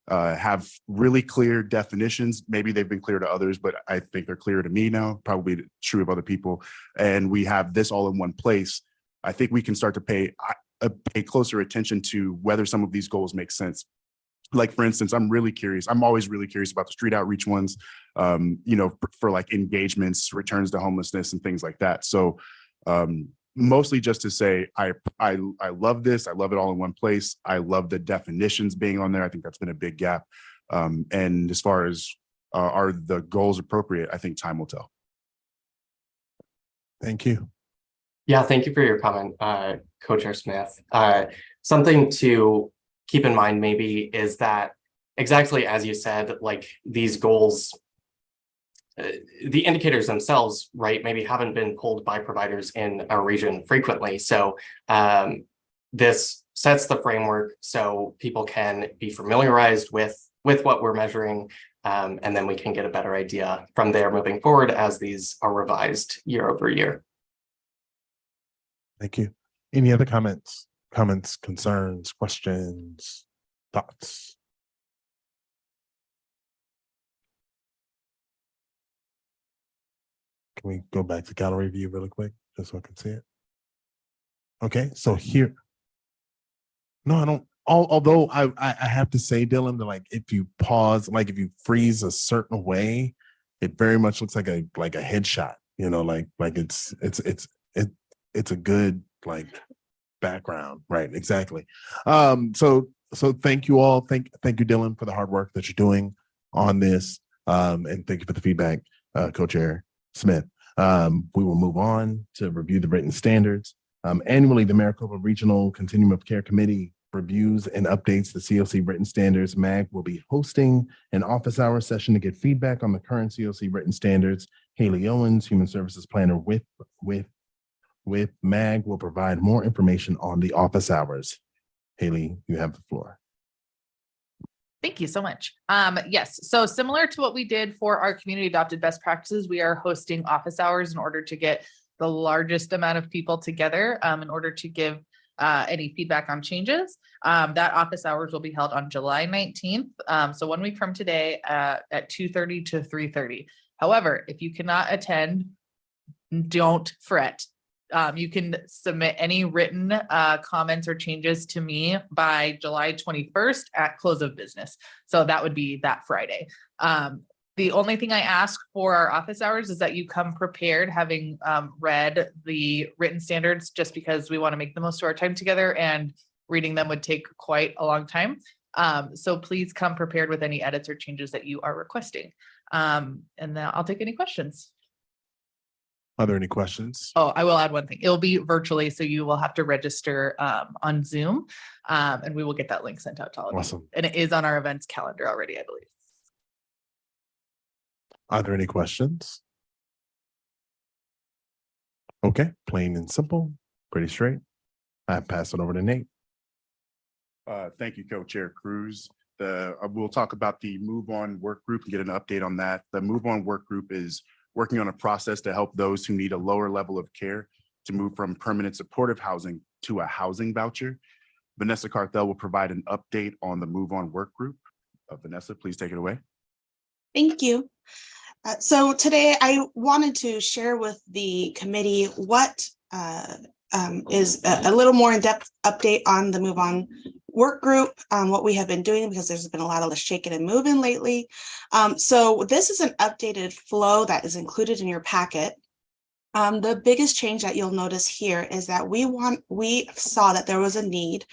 have really clear definitions. Maybe they've been clear to others, but I think they're clear to me now, probably true of other people. And we have this all in one place. I think we can start to pay closer attention to whether some of these goals make sense. Like, for instance, I'm always really curious about the street outreach ones, for like engagements, returns to homelessness and things like that. So mostly just to say, I love this. I love it all in one place. I love the definitions being on there. I think that's been a big gap. And as far as are the goals appropriate, I think time will tell.
Thank you.
Yeah, thank you for your comment, Co-Chair Smith. Something to keep in mind maybe is that exactly as you said, like these goals, the indicators themselves, right, maybe haven't been pulled by providers in our region frequently. So this sets the framework so people can be familiarized with what we're measuring, and then we can get a better idea from there moving forward as these are revised year over year.
Thank you. Any other comments, concerns, questions, thoughts? Can we go back to gallery view really quick, just so I can see it? Okay, so here. No, I don't. Although I have to say, Dylan, that like if you pause, like if you freeze a certain way, it very much looks like a headshot. Like it's a good like background, right? Exactly. So thank you all. Thank you, Dylan, for the hard work that you're doing on this, and thank you for the feedback, Co-Chair Smith. We will move on to review the written standards. Annually, the Maricopa Regional Continuum of Care Committee reviews and updates the COC written standards. MAG will be hosting an office hour session to get feedback on the current COC written standards. Haley Owens, Human Services Planner with MAG, will provide more information on the office hours. Haley, you have the floor.
Thank you so much. Yes, so similar to what we did for our community adopted best practices, we are hosting office hours in order to get the largest amount of people together in order to give any feedback on changes. That office hours will be held on July 19th. So 1 week from today at 2:30 to 3:30. However, if you cannot attend, don't fret. You can submit any written comments or changes to me by July 21st at close of business. So that would be that Friday. The only thing I ask for our office hours is that you come prepared, having read the written standards, just because we want to make the most of our time together, and reading them would take quite a long time. So please come prepared with any edits or changes that you are requesting. And then I'll take any questions.
Are there any questions?
Oh, I will add one thing. It'll be virtually, so you will have to register on Zoom, and we will get that link sent out to all of you.
Awesome.
And it is on our events calendar already, I believe.
Are there any questions? Okay, plain and simple, pretty straight. I pass it over to Nate.
Thank you, Co-Chair Cruz. We'll talk about the Move On Work Group and get an update on that. The Move On Work Group is working on a process to help those who need a lower level of care to move from permanent supportive housing to a housing voucher. Vanessa Carthel will provide an update on the Move On Work Group. Vanessa, please take it away.
Thank you. So today I wanted to share with the committee what is a little more in-depth update on the Move On Work Group, what we have been doing, because there's been a lot of shaking and moving lately. So this is an updated flow that is included in your packet. The biggest change that you'll notice here is that we saw that there was a need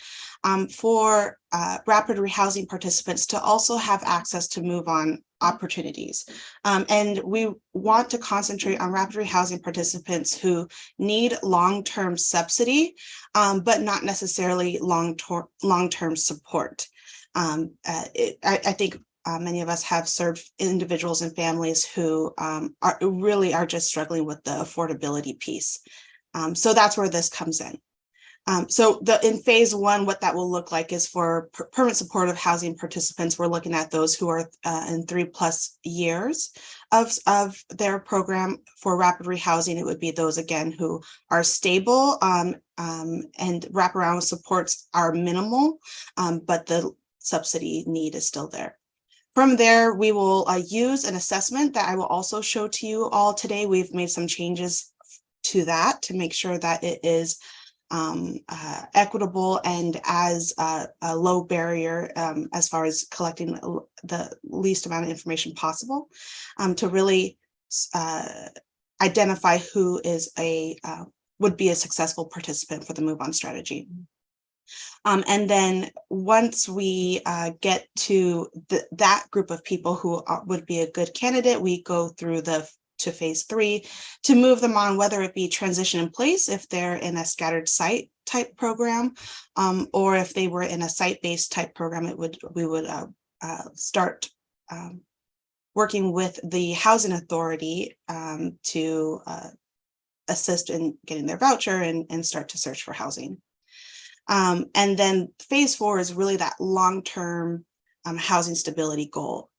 for rapid rehousing participants to also have access to Move On opportunities. And we want to concentrate on rapid rehousing participants who need long-term subsidy, but not necessarily long-term support. I think many of us have served individuals and families who are just struggling with the affordability piece. So that's where this comes in. So in phase one, what that will look like is for permanent supportive housing participants, we're looking at those who are in 3+ years of their program. For rapid rehousing, it would be those, again, who are stable and wraparound supports are minimal, but the subsidy need is still there. From there, we will use an assessment that I will also show to you all today. We've made some changes to that to make sure that it is equitable and as a low barrier as far as collecting the least amount of information possible, to really identify who is would be a successful participant for the Move On strategy. And then once we get to that group of people who would be a good candidate, we go through to phase 3 to move them on, whether it be transition in place if they're in a scattered site type program, or if they were in a site-based type program, we would start working with the housing authority to assist in getting their voucher and start to search for housing. And then phase 4 is really that long-term housing stability goal.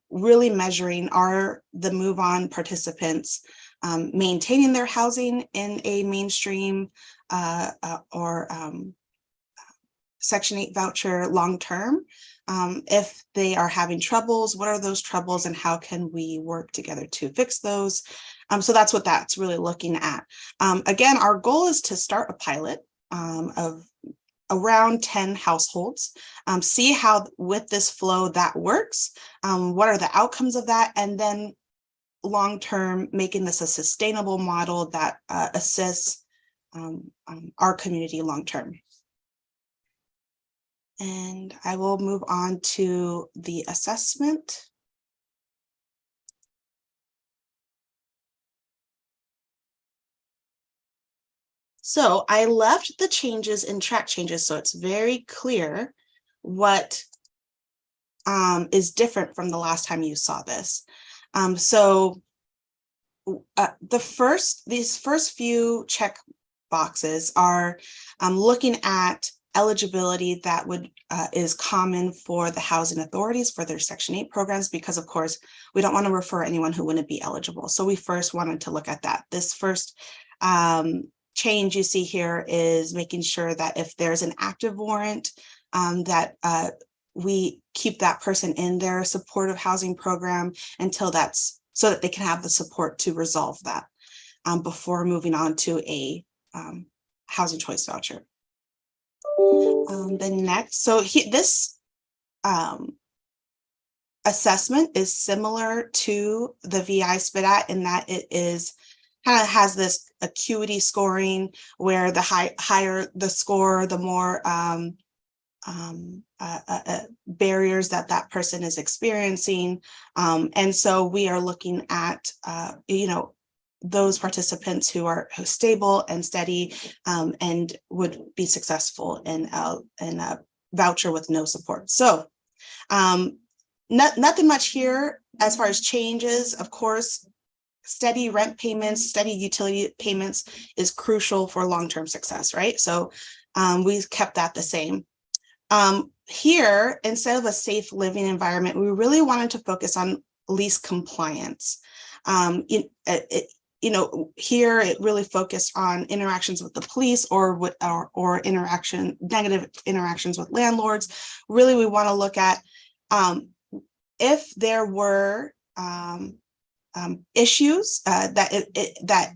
Really measuring, are the Move On participants maintaining their housing in a mainstream or Section 8 voucher long-term? If they are having troubles, what are those troubles and how can we work together to fix those? So that's what that's really looking at. Again, our goal is to start a pilot of around 10 households, see how with this flow that works, what are the outcomes of that, and then long-term making this a sustainable model that assists our community long-term. And I will move on to the assessment. So I left the changes in track changes, so it's very clear what is different from the last time you saw this. These first few check boxes are looking at eligibility that is common for the housing authorities for their Section 8 programs, because of course we don't want to refer anyone who wouldn't be eligible. So we first wanted to look at that. This first change you see here is making sure that if there's an active warrant, that we keep that person in their supportive housing program until so that they can have the support to resolve that. before moving on to a housing choice voucher. The next, so this assessment is similar to the VI SPIT in that it is kind of has this acuity scoring where the higher the score, the more barriers that person is experiencing. And so we are looking at, those participants who are stable and steady and would be successful in a voucher with no support. So nothing much here as far as changes. Of course, steady rent payments, steady utility payments is crucial for long-term success, right? So we kept that the same. Here, instead of a safe living environment, we really wanted to focus on lease compliance. Here it really focused on interactions with the police or negative interactions with landlords. Really, we want to look at if there were issues that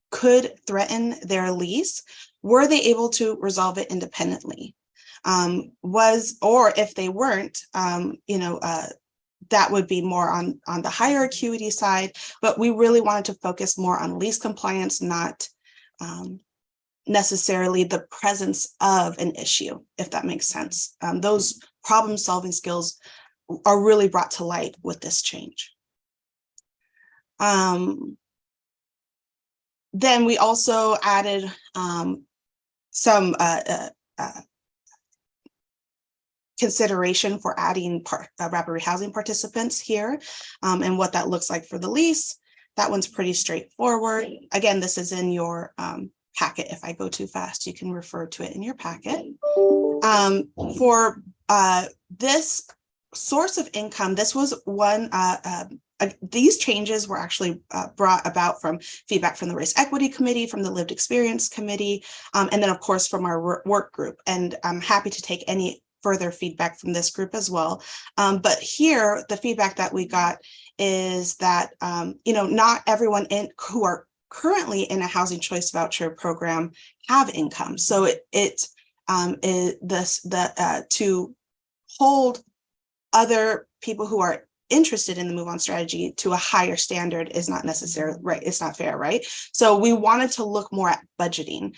could threaten their lease, were they able to resolve it independently? Or if they weren't, that would be more on the higher acuity side, but we really wanted to focus more on lease compliance, not necessarily the presence of an issue, if that makes sense. Those problem-solving skills are really brought to light with this change. Then we also added some consideration for adding rapid rehousing participants here and what that looks like for the lease. That one's pretty straightforward. Again, this is in your packet. If I go too fast, you can refer to it in your packet. For this source of income, this was one, these changes were actually brought about from feedback from the Race Equity Committee, from the Lived Experience Committee, and then of course from our work group. And I'm happy to take any further feedback from this group as well. But here, the feedback that we got is that, not everyone who are currently in a housing choice voucher program have income. So to hold other people who are interested in the move on strategy to a higher standard is not necessarily right. It's not fair, right? So we wanted to look more at budgeting.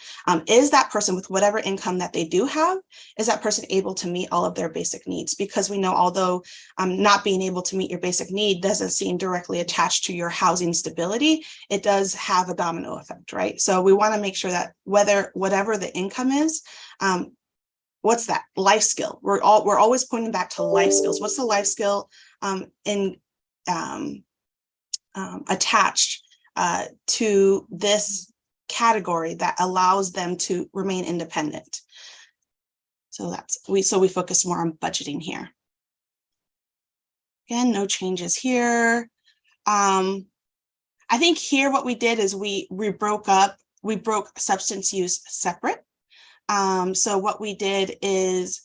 Is that person, with whatever income that they do have, is that person able to meet all of their basic needs? Because we know, although not being able to meet your basic need doesn't seem directly attached to your housing stability, it does have a domino effect, right? So we want to make sure that whatever the income is, what's that life skill? We're always pointing back to life skills. What's the life skill attached to this category that allows them to remain independent? So we focus more on budgeting here. Again, no changes here. I think here what we did is we broke substance use separate. So what we did is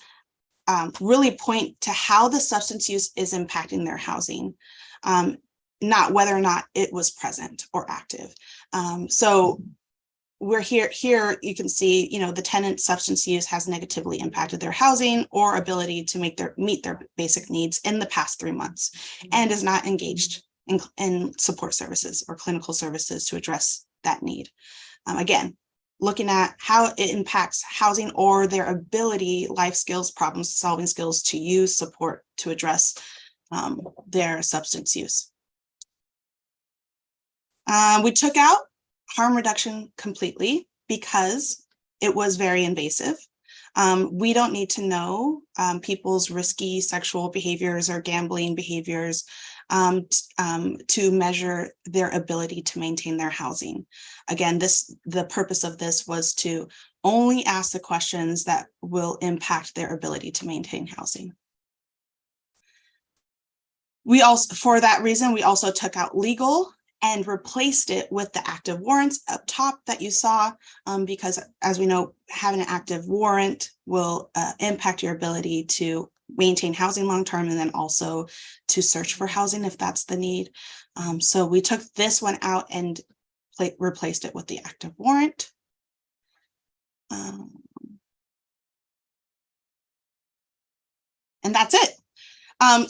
really point to how the substance use is impacting their housing, not whether or not it was present or active. So we're here you can see, the tenant's substance use has negatively impacted their housing or ability to meet their basic needs in the past 3 months, and is not engaged in support services or clinical services to address that need. Again, looking at how it impacts housing or their ability, life skills, problem solving skills to use support to address their substance use. We took out harm reduction completely because it was very invasive. We don't need to know people's risky sexual behaviors or gambling behaviors to measure their ability to maintain their housing. Again, the purpose of this was to only ask the questions that will impact their ability to maintain housing. For that reason, we also took out legal and replaced it with the active warrants up top that you saw, because as we know, having an active warrant will impact your ability to maintain housing long-term, and then also to search for housing if that's the need. So we took this one out and replaced it with the active warrant. And that's it.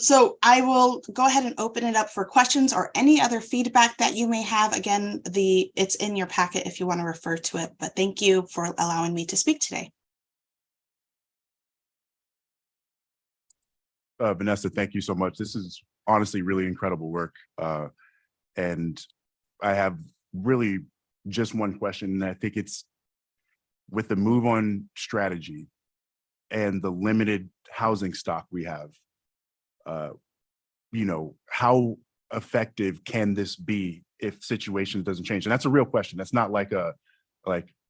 So I will go ahead and open it up for questions or any other feedback that you may have. Again, it's in your packet if you want to refer to it, but thank you for allowing me to speak today.
Vanessa, thank you so much. This is honestly really incredible work. And I have really just one question, and I think it's with the move on strategy and the limited housing stock we have, you know, how effective can this be if situations doesn't change? And that's a real question. That's not like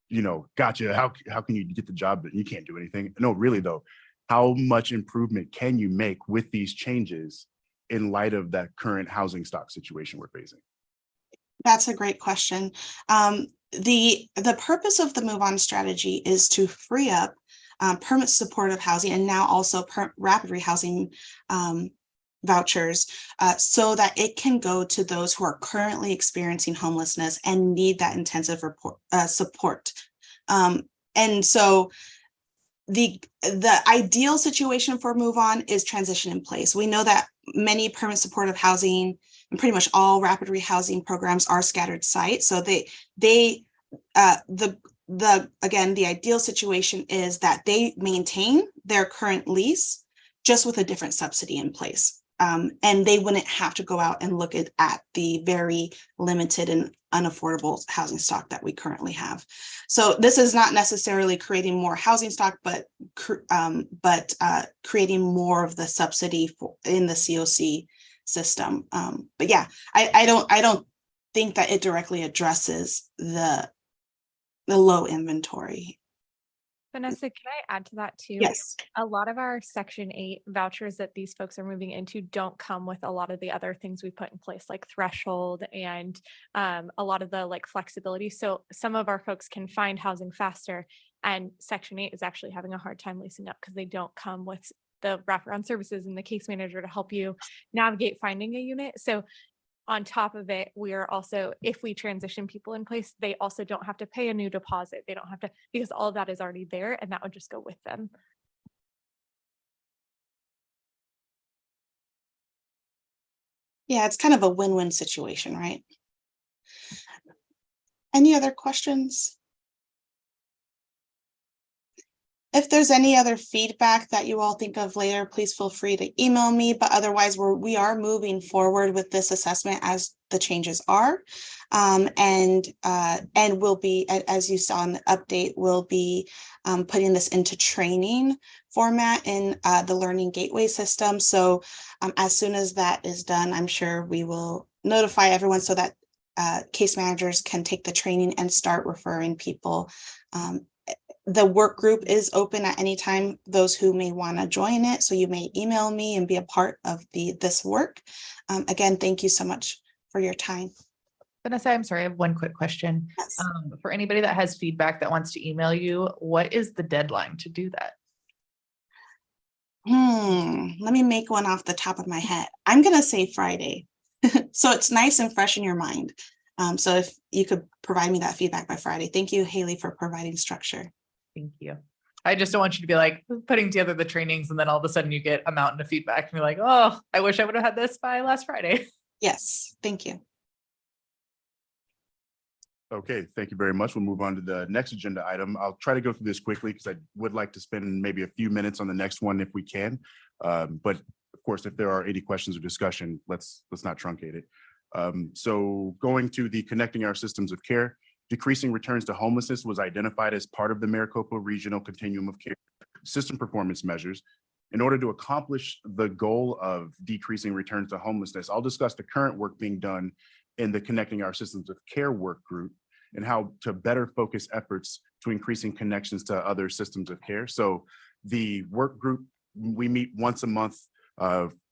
you know, gotcha, how can you get the job but you can't do anything? No, really though, how much improvement can you make with these changes in light of that current housing stock situation we're facing?
That's a great question. The purpose of the move on strategy is to free up permit supportive housing and now also rapid rehousing vouchers so that it can go to those who are currently experiencing homelessness and need that intensive support. And so the ideal situation for move on is transition in place. We know that many permit supportive housing and pretty much all rapid rehousing programs are scattered site. So again, the ideal situation is that they maintain their current lease just with a different subsidy in place. And they wouldn't have to go out and look at the very limited and unaffordable housing stock that we currently have. So this is not necessarily creating more housing stock, but creating more of the subsidy in the COC system. But yeah, I don't think that it directly addresses the low inventory.
Vanessa, can I add to that too?
Yes.
A lot of our Section 8 vouchers that these folks are moving into don't come with a lot of the other things we put in place, like threshold and a lot of the like flexibility. So some of our folks can find housing faster, and Section 8 is actually having a hard time leasing up because they don't come with the wraparound services and the case manager to help you navigate finding a unit. So on top of it, we are also, if we transition people in place, they also don't have to pay a new deposit. They don't have to, because all of that is already there and that would just go with them.
Yeah, it's kind of a win-win situation, right? Any other questions? If there's any other feedback that you all think of later, please feel free to email me, but otherwise we are moving forward with this assessment as the changes are. And we'll be, as you saw in the update, we'll be putting this into training format in the Learning Gateway system. So as soon as that is done, I'm sure we will notify everyone so that case managers can take the training and start referring people. The work group is open at any time, those who may want to join it. So you may email me and be a part of this work. Again, thank you so much for your time.
Vanessa, I'm sorry, I have one quick question. Yes. For anybody that has feedback that wants to email you, what is the deadline to do that?
Let me make one off the top of my head. I'm going to say Friday. So it's nice and fresh in your mind. So if you could provide me that feedback by Friday. Thank you, Haley, for providing structure.
Thank you. I just don't want you to be like putting together the trainings and then all of a sudden you get a mountain of feedback and you're like, oh, I wish I would have had this by last Friday.
Yes, thank you.
Okay, thank you very much. We'll move on to the next agenda item. I'll try to go through this quickly because I would like to spend maybe a few minutes on the next one if we can. But of course, if there are any questions or discussion, let's not truncate it. So going to the Connecting Our Systems of Care, decreasing returns to homelessness was identified as part of the Maricopa Regional Continuum of Care system performance measures. In order to accomplish the goal of decreasing returns to homelessness, I'll discuss the current work being done in the Connecting Our Systems of Care work group and how to better focus efforts to increasing connections to other systems of care. So the work group, we meet once a month.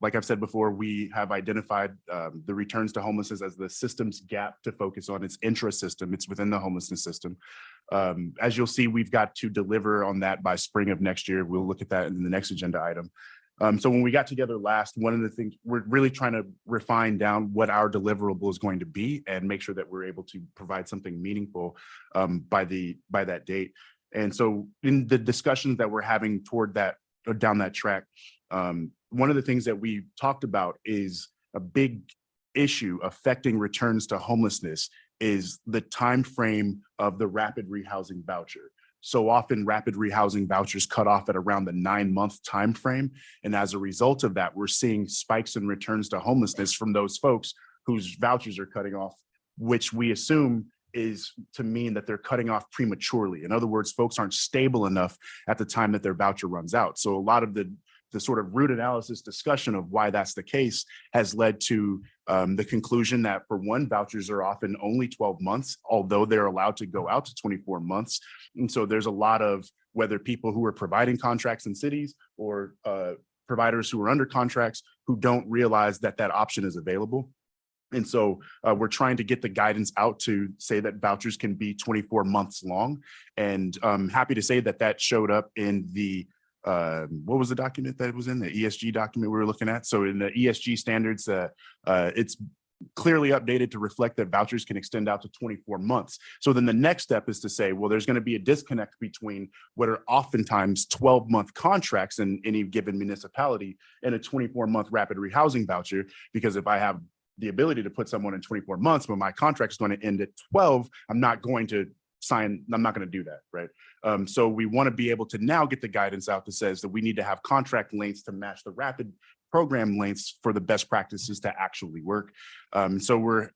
Like I've said before, we have identified the returns to homelessness as the system's gap to focus on. It's intra-system, it's within the homelessness system. As you'll see, we've got to deliver on that by spring of next year. We'll look at that in the next agenda item. So when we got together last, one of the things we're really trying to refine down what our deliverable is going to be and make sure that we're able to provide something meaningful by that date. And so in the discussions that we're having toward that or down that track, one of the things that we talked about is a big issue affecting returns to homelessness is the time frame of the rapid rehousing voucher. So often rapid rehousing vouchers cut off at around the 9-month time frame. And as a result of that, we're seeing spikes in returns to homelessness from those folks whose vouchers are cutting off, which we assume is to mean that they're cutting off prematurely. In other words, folks aren't stable enough at the time that their voucher runs out. So a lot of the sort of root analysis discussion of why that's the case has led to the conclusion that, for one, vouchers are often only 12 months, although they're allowed to go out to 24 months. And so there's a lot of, whether people who are providing contracts in cities or providers who are under contracts who don't realize that that option is available. And so we're trying to get the guidance out to say that vouchers can be 24 months long. And I'm happy to say that that showed up in the what was the document that was in the ESG document we were looking at? So in the ESG standards, it's clearly updated to reflect that vouchers can extend out to 24 months. So then the next step is to say, well, there's going to be a disconnect between what are oftentimes 12-month contracts in any given municipality and a 24-month rapid rehousing voucher. Because if I have the ability to put someone in 24 months, but my contract is going to end at 12, I'm not going to do that, right? So we want to be able to now get the guidance out that says that we need to have contract lengths to match the rapid program lengths for the best practices to actually work. So we're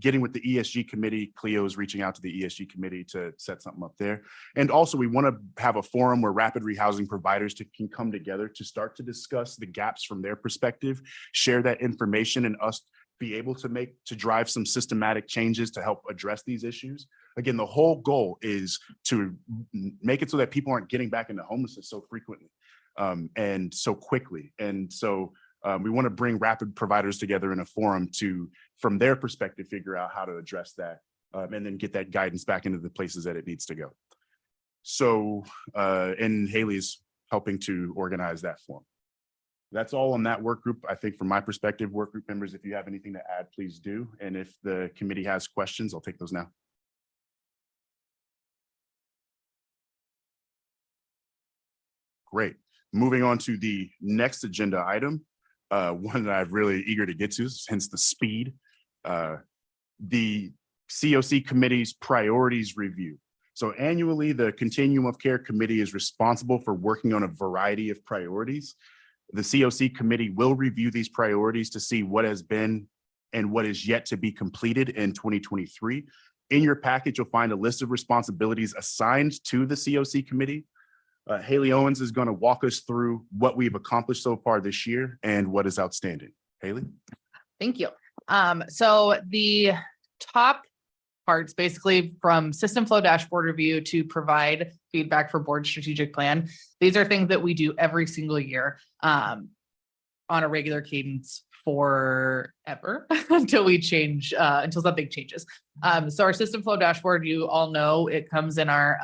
getting with the ESG committee. Cleo is reaching out to the ESG committee to set something up there. And also we want to have a forum where rapid rehousing providers can come together to start to discuss the gaps from their perspective, share that information, and us be able to drive some systematic changes to help address these issues. Again, the whole goal is to make it so that people aren't getting back into homelessness so frequently and so quickly. And so we want to bring rapid providers together in a forum to, from their perspective, figure out how to address that and then get that guidance back into the places that it needs to go. So, and Haley's helping to organize that forum. That's all on that work group. I think from my perspective, work group members, if you have anything to add, please do. And if the committee has questions, I'll take those now. Great. Moving on to the next agenda item, one that I'm really eager to get to, hence the speed. The COC committee's priorities review. So annually, the Continuum of Care Committee is responsible for working on a variety of priorities. The COC committee will review these priorities to see what has been and what is yet to be completed in 2023. In your package, you'll find a list of responsibilities assigned to the COC committee. Haley Owens is going to walk us through what we've accomplished so far this year and what is outstanding. Haley?
Thank you. So the top parts, basically from system flow dashboard review to provide feedback for board strategic plan. These are things that we do every single year on a regular cadence forever until we change, until something changes. So our system flow dashboard, you all know, it comes in our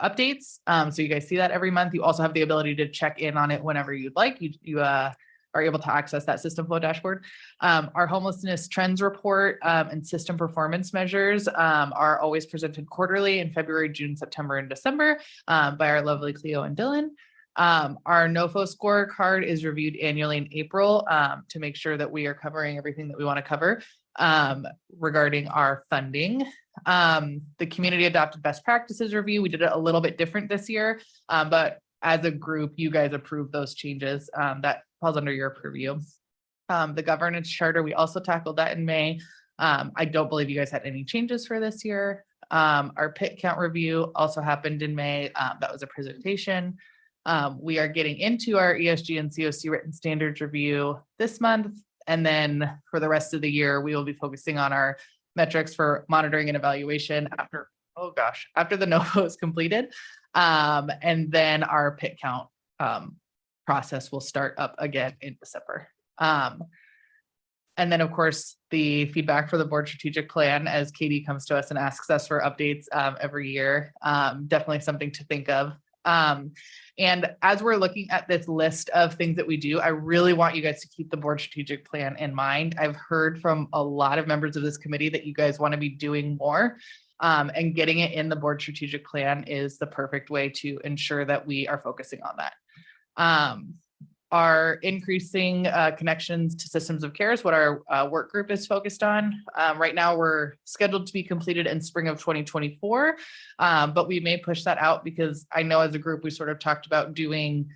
updates. So you guys see that every month. You also have the ability to check in on it whenever you'd like. You are able to access that system flow dashboard. Our homelessness trends report and system performance measures are always presented quarterly in February, June, September, and December by our lovely Cleo and Dylan. Our NOFO scorecard is reviewed annually in April to make sure that we are covering everything that we want to cover regarding our funding. The community adopted best practices review, we did it a little bit different this year, but as a group, you guys approved those changes. That falls under your purview. The governance charter, we also tackled that in May. I don't believe you guys had any changes for this year. Our PIT count review also happened in May. That was a presentation. We are getting into our ESG and COC written standards review this month. And then for the rest of the year, we will be focusing on our metrics for monitoring and evaluation after the NOFO is completed. And then our PIT count process will start up again in December. And then, of course, the feedback for the board strategic plan, as Katie comes to us and asks us for updates every year, definitely something to think of And as we're looking at this list of things that we do, I really want you guys to keep the board strategic plan in mind. I've heard from a lot of members of this committee that you guys want to be doing more. And getting it in the board strategic plan is the perfect way to ensure that we are focusing on that. Our increasing connections to systems of care is what our work group is focused on. Right now, we're scheduled to be completed in spring of 2024, but we may push that out because I know as a group, we sort of talked about doing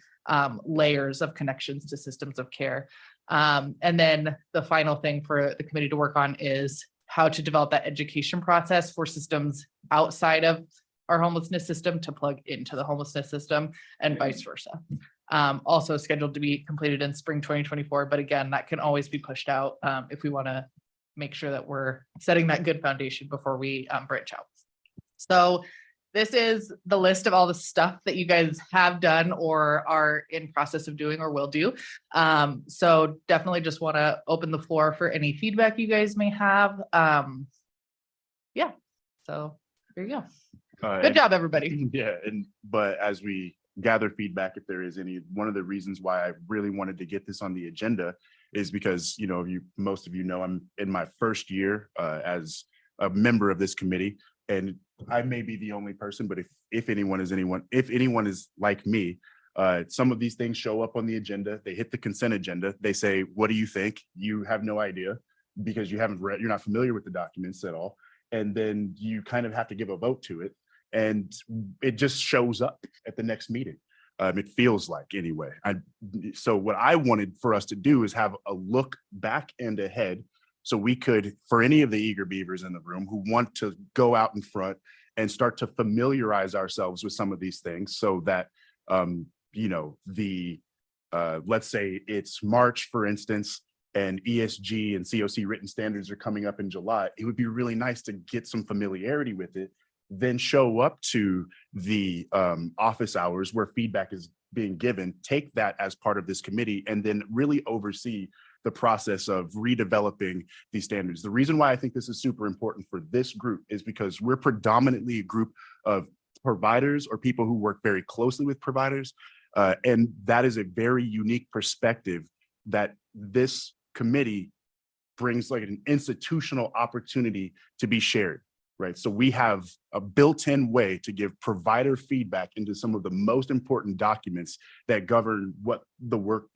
layers of connections to systems of care. And then the final thing for the committee to work on is how to develop that education process for systems outside of our homelessness system to plug into the homelessness system and vice versa. Also scheduled to be completed in spring 2024, but again, that can always be pushed out if we want to make sure that we're setting that good foundation before we branch out. So this is the list of all the stuff that you guys have done or are in process of doing or will do. So definitely just want to open the floor for any feedback you guys may have. Yeah, so there you go. Good job, everybody.
Yeah, but as we gather feedback, if there is any, one of the reasons why I really wanted to get this on the agenda is because, most of you know, I'm in my first year as a member of this committee, and I may be the only person, but if anyone is like me, some of these things show up on the agenda, they hit the consent agenda, they say, what do you think? You have no idea because you're not familiar with the documents at all. And then you kind of have to give a vote to it. And it just shows up at the next meeting. It feels like anyway. So what I wanted for us to do is have a look back and ahead. So we could, for any of the eager beavers in the room who want to go out in front and start to familiarize ourselves with some of these things so that, let's say it's March, for instance, and ESG and COC written standards are coming up in July, it would be really nice to get some familiarity with it, then show up to the office hours where feedback is being given, take that as part of this committee, and then really oversee the process of redeveloping these standards. The reason why I think this is super important for this group is because we're predominantly a group of providers or people who work very closely with providers. And that is a very unique perspective that this committee brings, like an institutional opportunity to be shared, right? So we have a built-in way to give provider feedback into some of the most important documents that govern what the work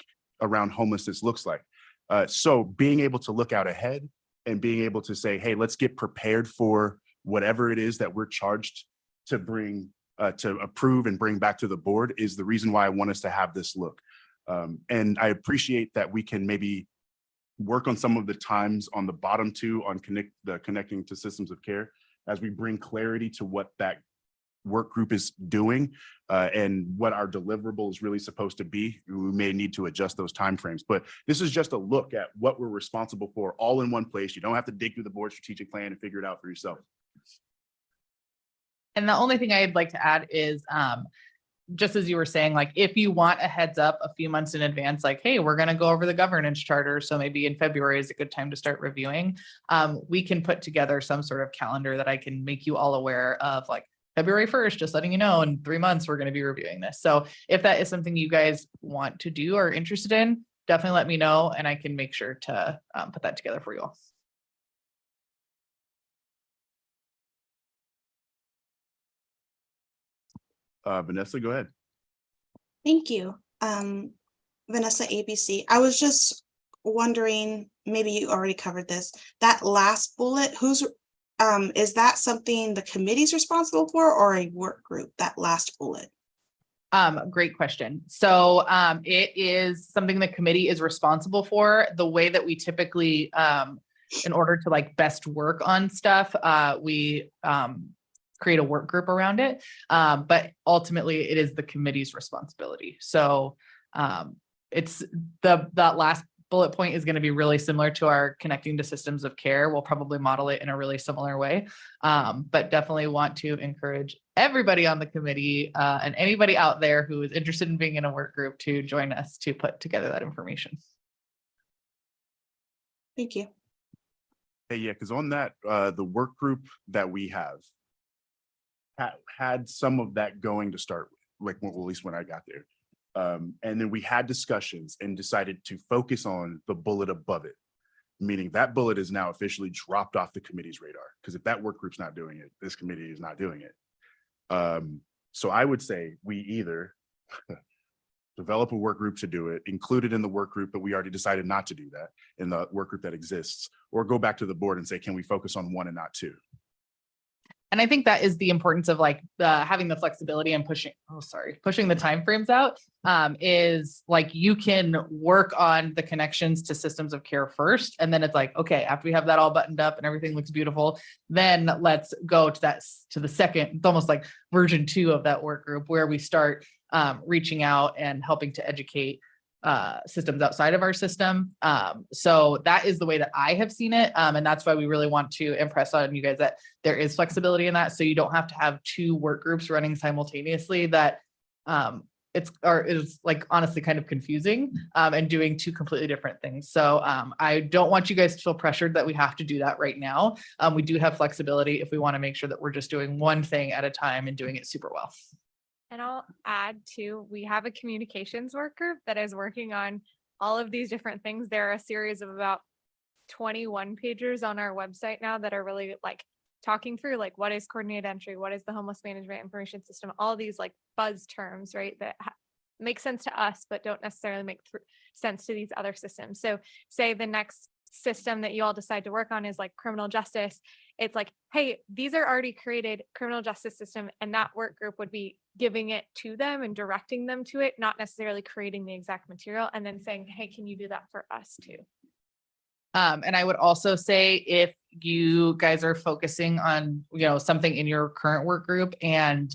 around homelessness looks like. So being able to look out ahead and being able to say, hey, let's get prepared for whatever it is that we're charged to bring, to approve and bring back to the board is the reason why I want us to have this look. And I appreciate that we can maybe work on some of the times on the bottom two on connecting to systems of care as we bring clarity to what that work group is doing and what our deliverable is really supposed to be. We may need to adjust those timeframes, but this is just a look at what we're responsible for all in one place. You don't have to dig through the board strategic plan and figure it out for yourself.
And the only thing I'd like to add is just as you were saying, like if you want a heads up a few months in advance, like, hey, we're going to go over the governance charter. So maybe in February is a good time to start reviewing. We can put together some sort of calendar that I can make you all aware of, like February 1st, just letting you know in 3 months, we're going to be reviewing this. So if that is something you guys want to do or interested in, definitely let me know and I can make sure to put that together for you all.
Vanessa, go ahead.
Thank you. Vanessa, ABC. I was just wondering, maybe you already covered this, that last bullet, is that something the committee's responsible for or a work group, that last bullet?
Great question. So it is something the committee is responsible for. The way that we typically, in order to like best work on stuff, we create a work group around it. But ultimately it is the committee's responsibility. So it's that last bullet point is going to be really similar to our connecting to systems of care. We'll probably model it in a really similar way, but definitely want to encourage everybody on the committee and anybody out there who is interested in being in a work group to join us to put together that information.
Thank you.
Hey, yeah, because on that, the work group that we have had some of that going to start with. well, at least when I got there. And then we had discussions and decided to focus on the bullet above it, meaning that bullet is now officially dropped off the committee's radar. Because if that work group's not doing it, this committee is not doing it. So I would say we either develop a work group to do it, include it in the work group, but we already decided not to do that in the work group that exists, or go back to the board and say, can we focus on one and not two?
And I think that is the importance of like having the flexibility and pushing the timeframes out, is like you can work on the connections to systems of care first. And then it's like, okay, after we have that all buttoned up and everything looks beautiful, then let's go to the second, it's almost like version 2 of that work group, where we start reaching out and helping to educate systems outside of our system. So that is the way that I have seen it. And that's why we really want to impress on you guys that there is flexibility in that. So you don't have to have 2 work groups running simultaneously that is like honestly kind of confusing and doing 2 completely different things. So I don't want you guys to feel pressured that we have to do that right now. We do have flexibility if we want to make sure that we're just doing one thing at a time and doing it super well.
And I'll add too, we have a communications work group that is working on all of these different things. There are a series of about 21 pagers on our website now that are really like talking through like what is coordinated entry, what is the homeless management information system, all these like buzz terms, right, that make sense to us, but don't necessarily make sense to these other systems. So say the next system that you all decide to work on is like criminal justice. It's like, hey, these are already created criminal justice system, and that work group would be giving it to them and directing them to it, not necessarily creating the exact material and then saying, hey, can you do that for us too?
And I would also say if you guys are focusing on, something in your current work group and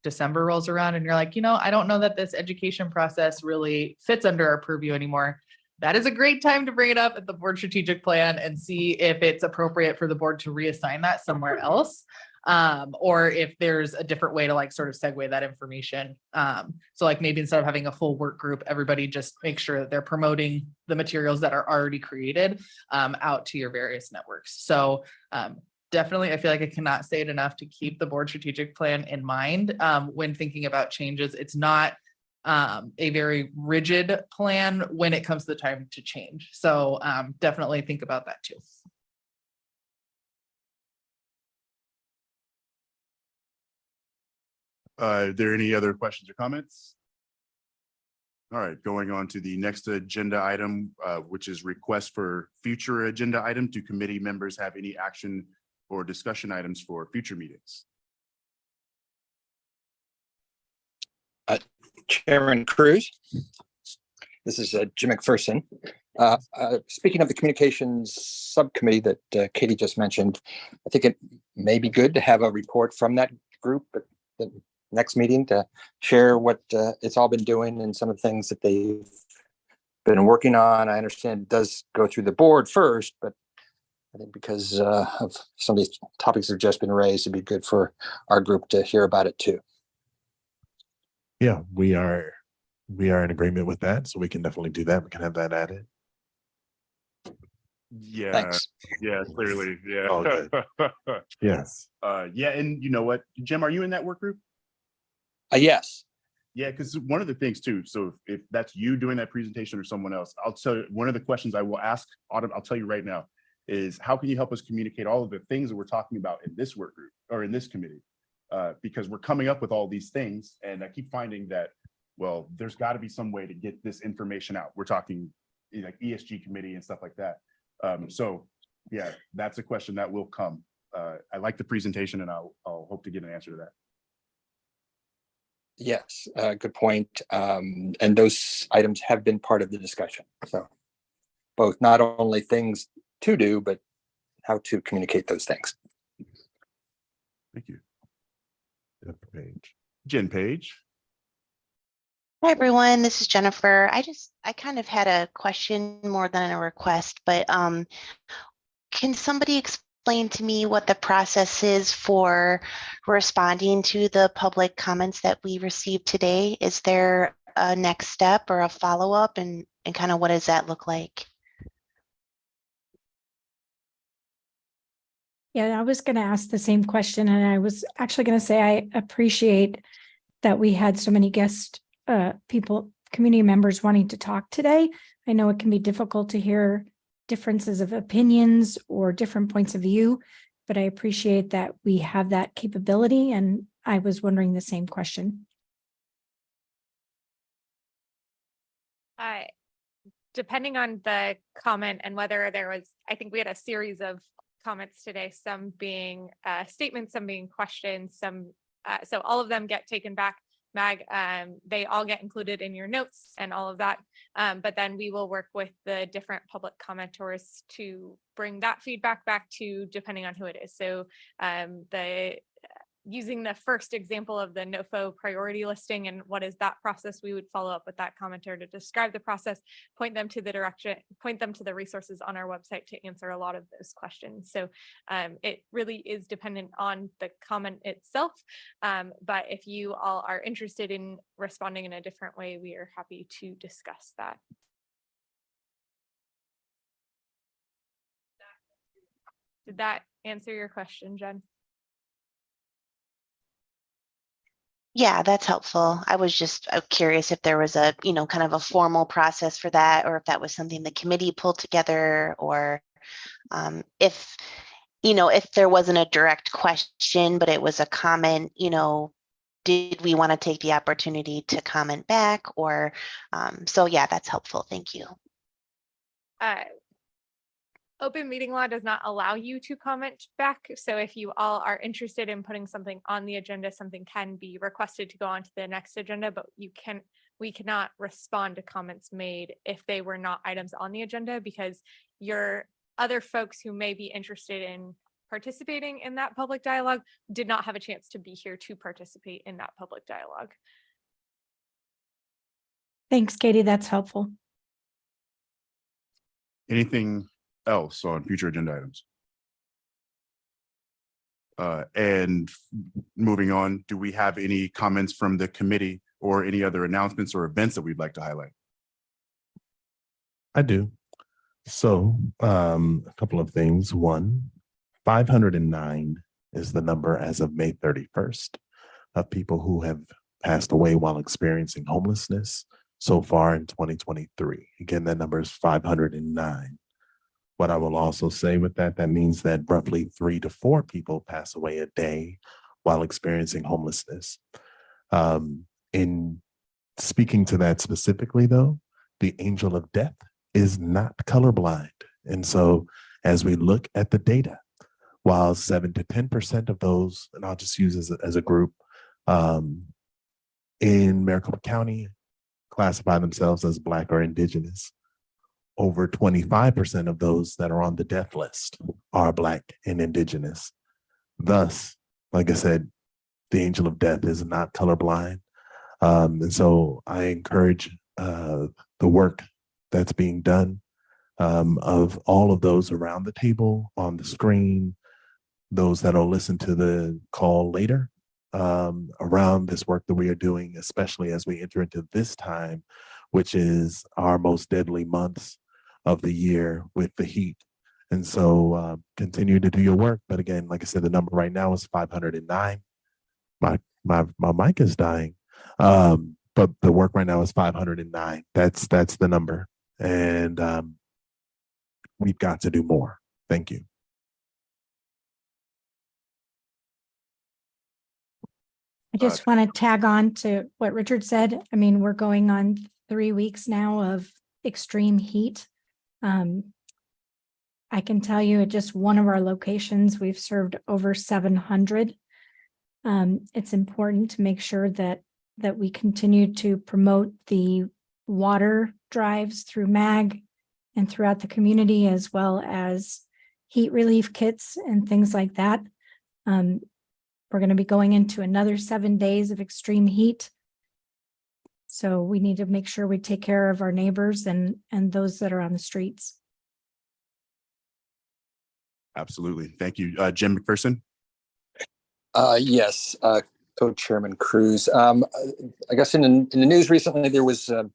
December rolls around and you're like, I don't know that this education process really fits under our purview anymore. That is a great time to bring it up at the board strategic plan and see if it's appropriate for the board to reassign that somewhere else. Or if there's a different way to like sort of segue that information. So like maybe instead of having a full work group, everybody just make sure that they're promoting the materials that are already created out to your various networks. So definitely, I feel like I cannot say it enough to keep the board strategic plan in mind when thinking about changes. It's not a very rigid plan when it comes to the time to change. So definitely think about that too.
Are there any other questions or comments? All right, going on to the next agenda item, which is request for future agenda item. Do committee members have any action or discussion items for future meetings?
Chairman Cruz, this is Jim McPherson. Speaking of the communications subcommittee that Katie just mentioned, I think it may be good to have a report from that group at the next meeting to share what it's all been doing and some of the things that they've been working on. I understand it does go through the board first, but I think because of some of these topics that have just been raised, it'd be good for our group to hear about it too.
Yeah, we are in agreement with that, so we can definitely do that. We can have that added.
Yeah.
Thanks.
Yeah, clearly. Yeah.
All good. Yes.
Yeah, and you know what, Jim, are you in that work group?
Yes.
Yeah, because one of the things too, so if that's you doing that presentation or someone else, I'll tell you, one of the questions I will ask Autumn, I'll tell you right now, is how can you help us communicate all of the things that we're talking about in this work group or in this committee? Because we're coming up with all these things, and I keep finding that, well, there's got to be some way to get this information out. We're talking like ESG committee and stuff like that. So yeah, that's a question that will come. I like the presentation, and I'll hope to get an answer to that.
Yes, good point. And those items have been part of the discussion. So both not only things to do, but how to communicate those things.
Thank you. Jen Page.
Hi, everyone. This is Jennifer. I kind of had a question more than a request, but can somebody explain to me what the process is for responding to the public comments that we received today? Is there a next step or a follow-up, and kind of what does that look like?
Yeah, I was going to ask the same question, and I was actually going to say I appreciate that we had so many guest people, community members wanting to talk today. I know it can be difficult to hear differences of opinions or different points of view, but I appreciate that we have that capability, and I was wondering the same question.
Depending on the comment and whether there was, I think we had a series of comments today, some being statements, some being questions, some, so all of them get taken back. Mag, they all get included in your notes and all of that. But then we will work with the different public commenters to bring that feedback back to, depending on who it is. So using the first example of the NOFO priority listing and what is that process, we would follow up with that commenter to describe the process, point them to the direction, point them to the resources on our website to answer a lot of those questions. So it really is dependent on the comment itself. But if you all are interested in responding in a different way, we are happy to discuss that. Did that answer your question, Jen?
Yeah, that's helpful. I was just curious if there was a, kind of a formal process for that, or if that was something the committee pulled together, or if, if there wasn't a direct question, but it was a comment, did we want to take the opportunity to comment back? Or, so yeah, that's helpful. Thank you.
Open meeting law does not allow you to comment back. So if you all are interested in putting something on the agenda, something can be requested to go on to the next agenda, but we cannot respond to comments made if they were not items on the agenda, because your other folks who may be interested in participating in that public dialogue did not have a chance to be here to participate in that public dialogue.
Thanks, Katie. That's helpful.
Anything else on future agenda items? And moving on, do we have any comments from the committee or any other announcements or events that we'd like to highlight?
I do. So a couple of things. One, 509 is the number as of May 31st of people who have passed away while experiencing homelessness so far in 2023. Again, that number is 509. What I will also say with that, that means that roughly 3 to 4 people pass away a day while experiencing homelessness. In speaking to that specifically, though, the angel of death is not colorblind. And so as we look at the data, while 7 to 10% of those, and I'll just use as a group, in Maricopa County classify themselves as Black or Indigenous, over 25% of those that are on the death list are Black and Indigenous. Thus, like I said, the angel of death is not colorblind. And so I encourage the work that's being done of all of those around the table, on the screen, those that'll listen to the call later, around this work that we are doing, especially as we enter into this time, which is our most deadly months of the year with the heat. And so continue to do your work. But again, like I said, the number right now is 509. My mic is dying. But the work right now is 509. That's the number. And we've got to do more. Thank you.
I just want to tag on to what Richard said. I mean, we're going on 3 weeks now of extreme heat. I can tell you at just one of our locations, we've served over 700. It's important to make sure that we continue to promote the water drives through MAG and throughout the community, as well as heat relief kits and things like that. We're going to be going into another 7 days of extreme heat. So we need to make sure we take care of our neighbors and those that are on the streets.
Absolutely. Thank you. Jim McPherson.
Yes, Co-Chairman Cruz. I guess in the news recently, there was a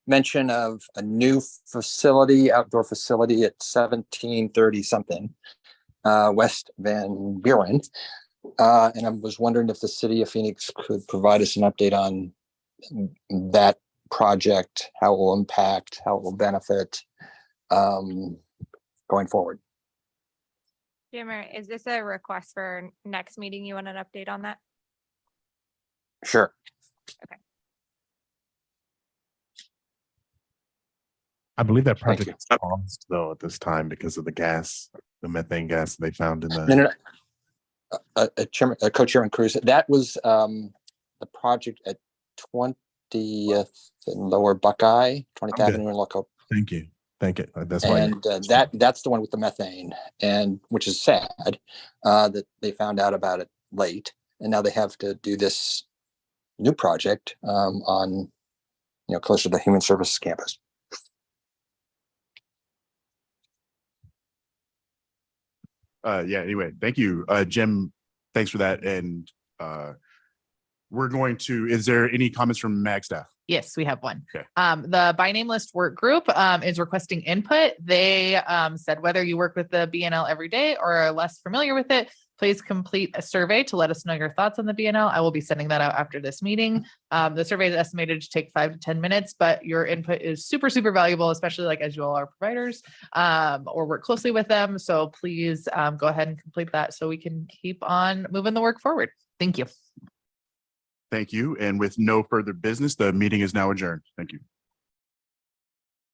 mention of a new facility, outdoor facility at 1730 something West Van Buren, And I was wondering if the city of Phoenix could provide us an update on that project, how it will impact, how it will benefit going forward.
Jimmer, is this a request for next meeting? You want an update on that?
Sure.
Okay.
I believe that
Thank
project is paused though at this time because of the methane gas they found in the.
No. Co-chairman Cruz, that was the project at 20th and Lower Buckeye, 20th Avenue in Loco.
Thank you. That's why.
And that's the one with the methane, and which is sad that they found out about it late, and now they have to do this new project on, closer to the Human Services campus.
Anyway, thank you, Jim. Thanks for that. And is there any comments from MAG staff?
Yes, we have one.
Okay.
The by name list work group is requesting input. They said whether you work with the BNL every day or are less familiar with it, please complete a survey to let us know your thoughts on the BNL. I will be sending that out after this meeting. The survey is estimated to take 5 to 10 minutes, but your input is super, super valuable, especially like as you all are providers or work closely with them. So please go ahead and complete that so we can keep on moving the work forward. Thank you.
Thank you. And with no further business, the meeting is now adjourned. Thank you.